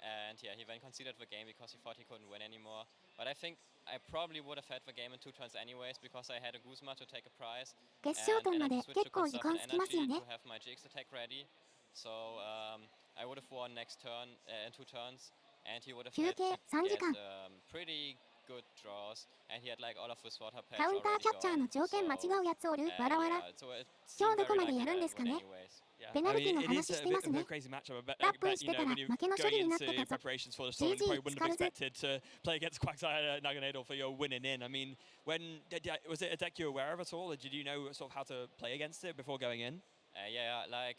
And yeah, he then conceded the game because he thought he couldn't win anymore. But I think I probably would have had the game in 2 turns anyways because I had a Guzma to take a prize. 決勝戦 And ま I で switched 結 to 構時間 conserve つきますよ energy ね。 to have my GX attack ready. So I would have won next turn in 2 turns, and he would have 休 had 憩 to 3時 get 間。 pretty good draws, and he had like all of his water packs カウンター already キャッチャー gone. の条件間違 So うやつおる。わらわら。 yeah, so it 今日 seemed どこ very まで likely やる that ん I ですか would ね。 anyways. Yeah, ペナ I ルティ mean, の it 話 is し a てま bit す of a ね。 crazy matchup. I bet, ラップ I し bet てたら when you 負けの go 処理になって into たぞ。 preparations for this tournament, you probably wouldn't have GG expected to play against Quagsire Naganadel for your winning in. I mean, was it a deck you were aware of at all, or did you know sort of how to play against it before going in? Yeah, like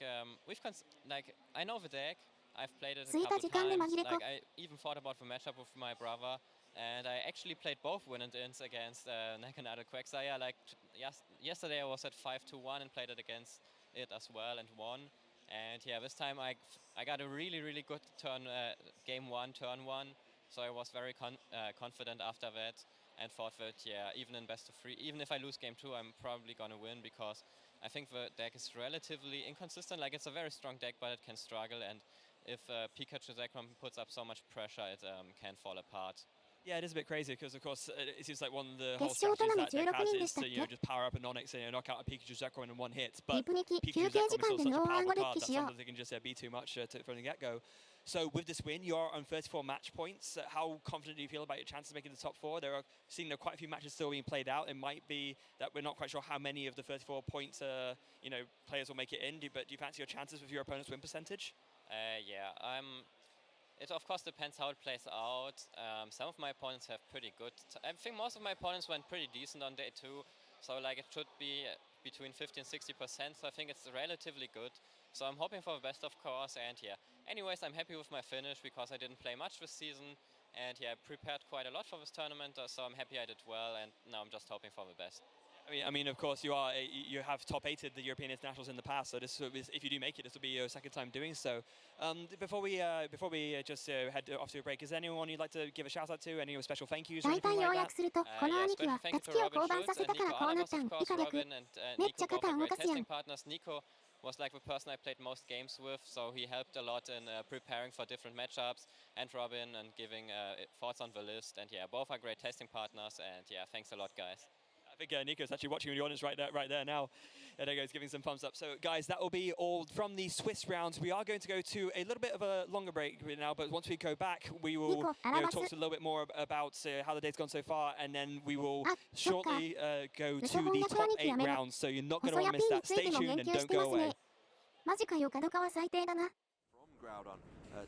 like I know the deck. I've played it a 空いた couple 時間で times. 紛れ込 Like I even thought about the matchup with my brother, and I actually played both win and ins against Naganadel Quagsire. Like yesterday, I was at 5-1 and played it against it as well and won. And yeah, this time I got a really good turn, game 1, turn 1. So I was very confident after that, and thought that yeah, even in best of 3, even if I lose game 2, I'm probably gonna win because I think the deck is relatively inconsistent. Like it's a very strong deck, but it can struggle, and if Pikachu Zekrom puts up so much pressure, it can fall apart. Yeah, it is a bit crazy because, of course, it seems like one of the 決 whole 勝トーナメン strategies ト that deck 16 人 has で is したっ to け。 just power up an Onyx and knock out a Pikachu Zekrom in one hit. リ But プに休 Pikachu 憩時 Zekrom 間 is で still ノ such a ーアン powerful ゴデッ card キ that しよう。 sometimes it can just be too much from the get-go. So with this win, you are on 34 match points. How confident do you feel about your chances of making the top 4? There are quite a few matches still being played out. It might be that we're not quite sure how many of the 34 points players will make it in. But do you fancy your chances with your opponent's win percentage? Yeah, it of course depends how it plays out. Some of my opponents have pretty good. I think most of my opponents went pretty decent on day 2, so like it should be between 50 and 60%. So I think it's relatively good. So I'm hoping for the best, of course. And yeah, anyways, I'm happy with my finish because I didn't play much this season, and yeah, I prepared quite a lot for this tournament. So I'm happy I did well, and now I'm just hoping for the best. I mean, of course, you have top 8'd the European internationals in the past. So if you do make it, this will be your second time doing so. Before we just head off to a break, is there anyone you'd like to give a shout out to? Any special thank yous or 大 anything 体要 like 約 that? すると、この Yeah, 兄貴は special た thank つ you き to を Robin 降板 Schulz させ and たから Nico こうなっ Alabas, たん。 of 以 course. 下楽。 Robin and めっ Nico ちゃ both 肩 are 動 great かすやん testing。partners. Nico was like the person I played most games with, so he helped a lot in preparing for different matchups, and Robin and giving thoughts on the list. And yeah, both are great testing partners, and yeah, thanks a lot, guys. I think Nico's actually watching in the audience right there now. There he goes, giving some thumbs up. So, guys, that will be all from the Swiss rounds. We are going to go to a little bit of a longer break now, but once we go back, we will talk a little bit more about how the day's gone so far, and then we will shortly go to the top 8 rounds. So you're not going to want to miss that. Stay tuned and don't go away. マジかよ、角川最低だな。 From Groudon,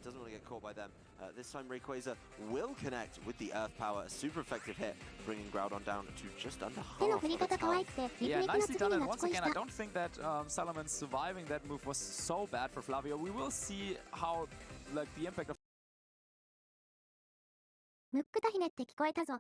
doesn't want to get caught by them. This time Rayquaza will connect with the Earth Power, a super effective hit, bringing Groudon down to just under 手の half 振り of its 方可愛 health. くて、リプ Yeah, ニクの nicely 次 done. に And 夏 once 恋し again, I た。 don't think that Salaman's surviving that move was so bad for Flavio. We will see how, like, the impact of ムックタヒネって聞こえたぞ。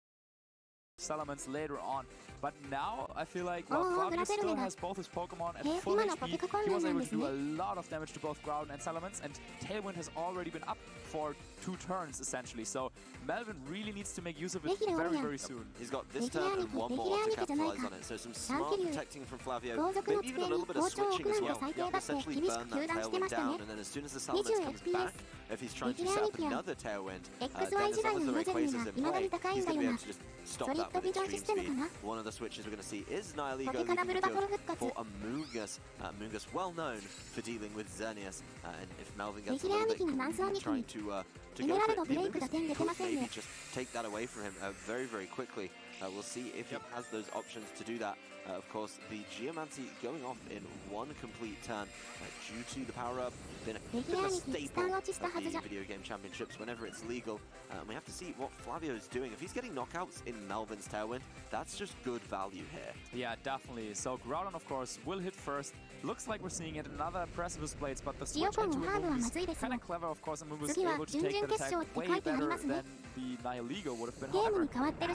Salamence later on. But now I feel like Oh, while Flavio grazie, still Rega. has both his Pokemon at Eh, full prima no HP, Pokémon he was non able desu to do a ne. lot of damage to both Groudon and Salamence, and Tailwind has already been up for 2 turns essentially. So Melvin really needs to make use of it very soon. He's got this turn and one more to capitalize on it. So some smart protecting from Flavio, maybe even a little bit of switching as well. Essentially burn that Tailwind down, and then as soon as the Salamence comes back, if he's trying to set up another Tailwind, then as long as the Rayquaza's in play, he's going to be able to just stop that with extreme speed. One of the switches we're going to see is Nihilego leaving the field for Amoonguss. Amoonguss well known for dealing with Xerneas, and if Melvin gets a little bit greedy trying to go for it, the Amoonguss could maybe just take that away from him very quickly. We'll see if he has those options to do that. Of course, the Geomancy going off in one complete turn due to the power-up. Been a bit of a staple of the video game championships whenever it's legal. And we have to see what Flavio is doing. If he's getting knockouts in Melvin's Tailwind, that's just good value here. Yeah, definitely. So Groudon, of course, will hit first. Looks like we're seeing it another Precipice Blades, but the switch into Amoonguss is kind of clever, of course. Amoonguss is able to take that attack way better than the Nihilego would have been. However,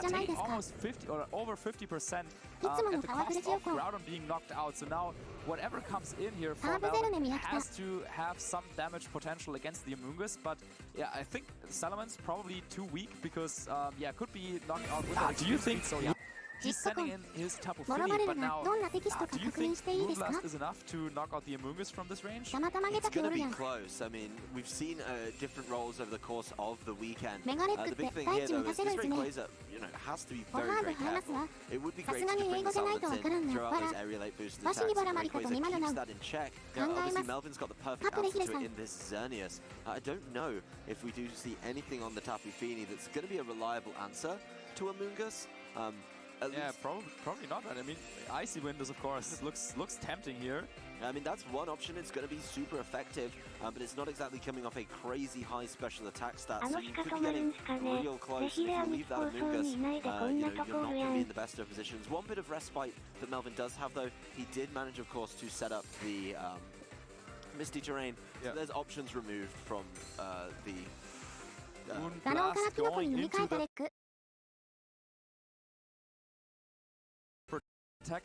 taking almost 50 or over 50% at the cost of Groudon being knocked out. So now, whatever comes in here for Melvin has to have some damage potential against the Amoonguss. But yeah, I think Salaman's probably too weak because yeah, could be knocked out with that. Do you think so? Yeah. He's sending in his Tapu Fini, but now, do you think Moonblast is enough to knock out the Amoonguss from this range? It's going to be close. I mean, we've seen different roles over the course of the weekend. The big thing here, though, is this Rayquaza, you know, has to be very, very careful. It would be great to bring the Salamence in, throw out those aerial boost attacks. Rayquaza keeps that in check. Obviously, Melvin's got the perfect answer to it in this Xerneas. I don't know if we do see anything on the Tapu Fini that's going to be a reliable answer to Amoonguss. Yeah, probably not. I mean, Icy Wind is, of course, looks tempting here. I mean, that's one option. It's going to be super effective, but it's not exactly coming off a crazy high special attack stat, so you could be getting real close. If you leave that Amoonguss, you know, you're not going to be in the best of positions. One bit of respite that Melvin does have, though, he did manage, of course, to set up the Misty Terrain. So there's options removed from the... Moonblast going into the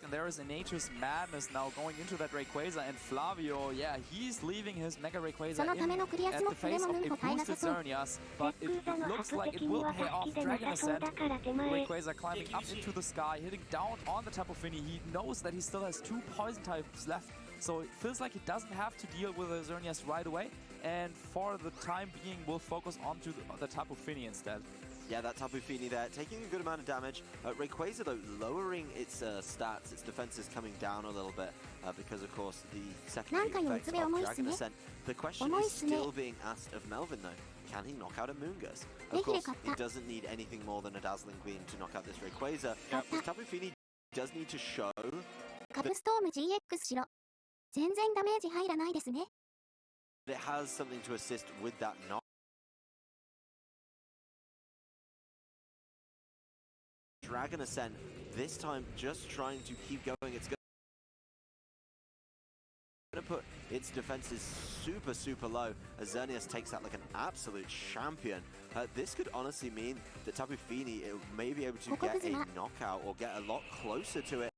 and there is a Nature's Madness now going into that Rayquaza, and Flavio, yeah, he's leaving his Mega Rayquaza in at the face of a boosted Xerneas, but it looks like it will pay off. Dragon Ascent, Rayquaza climbing up into the sky, hitting down on the Tapu Fini. He knows that he still has 2 poison types left, so it feels like he doesn't have to deal with the Xerneas right away, and for the time being, we'll focus onto the Tapu Fini instead. Yeah, that Tapu Fini there, taking a good amount of damage. Rayquaza, though, lowering its stats, its defense is coming down a little bit because, of course, the secondary effects of Dragon Ascent. The question is still being asked of Melvin, though. Can he knock out Amoonguss? Of course, he doesn't need anything more than a Dazzling Gleam to knock out this Rayquaza. This Tapu Fini does need to show that it has something to assist with that knock. Dragon Ascent, this time just trying to keep going. It's going to put its defenses super, super low as Xerneas takes that like an absolute champion. This could honestly mean that Tapu Fini may be able to get a knockout or get a lot closer to it.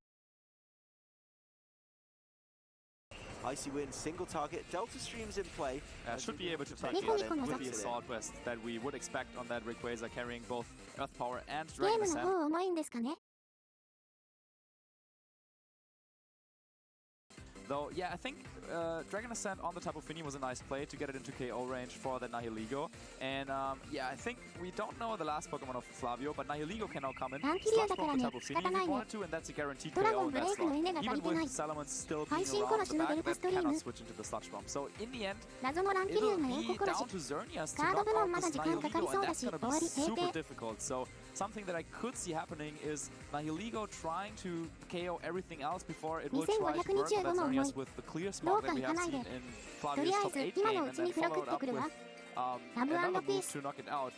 Icy Wind, single target, Delta Stream's in play. Should be able to take it with the Assault Vest that we would expect on that Rayquaza carrying both Earth Power and Dragon Ascent. Though, yeah, I think Dragon Ascent on the Tapu Fini was a nice play to get it into KO range for the Nihilego. And yeah, I think we don't know the last Pokemon of Flavio, but Nihilego can now come in, sludge bomb the Tapu Fini if he wanted to, and that's a guaranteed KO in that slot. Even with Salamence still being around the back, that cannot switch into the sludge bomb. So in the end, it'll be down to Xerneas to knock out this Nihilego, and that's going to be super difficult. So something that I could see happening is Nihilego trying to KO everything else before it will try to burn that Xerneas with the clear spot that we have seen in Flavio's top 8 game, and then followed up with another move to knock it out.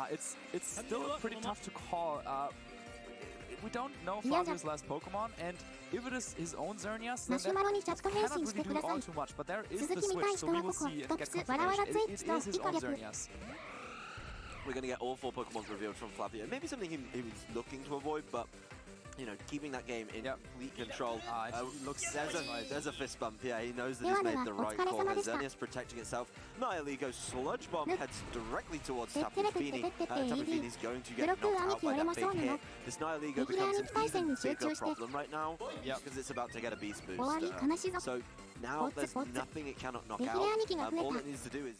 It's still pretty tough to call. We don't know Flavio's last Pokemon, and if it is his own Xerneas, then that cannot really do all too much. But there is the switch, so we will see it get confirmation. It is his own Xerneas. We're going to get all 4 Pokemon revealed from Flavio. Maybe something he was looking to avoid, but you know, keeping that game in complete control. There's a fist bump. Yeah, he knows that he's made the right call. Xerneas protecting itself. Nihilego Sludge Bomb heads directly towards Tapu Fini. Tapu Fini's going to get knocked out by that big hit. This Nihilego becomes an even bigger problem right now because it's about to get a Beast Boost. So now there's nothing it cannot knock out. All it needs to do is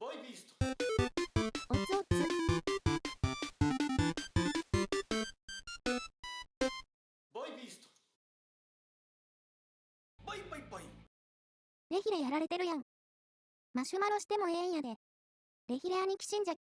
Boy Beast! Boy Beast! Boy, boy, boy! レヒレやられてるやん。マシュマロしてもええんやで。レヒレ兄貴信者、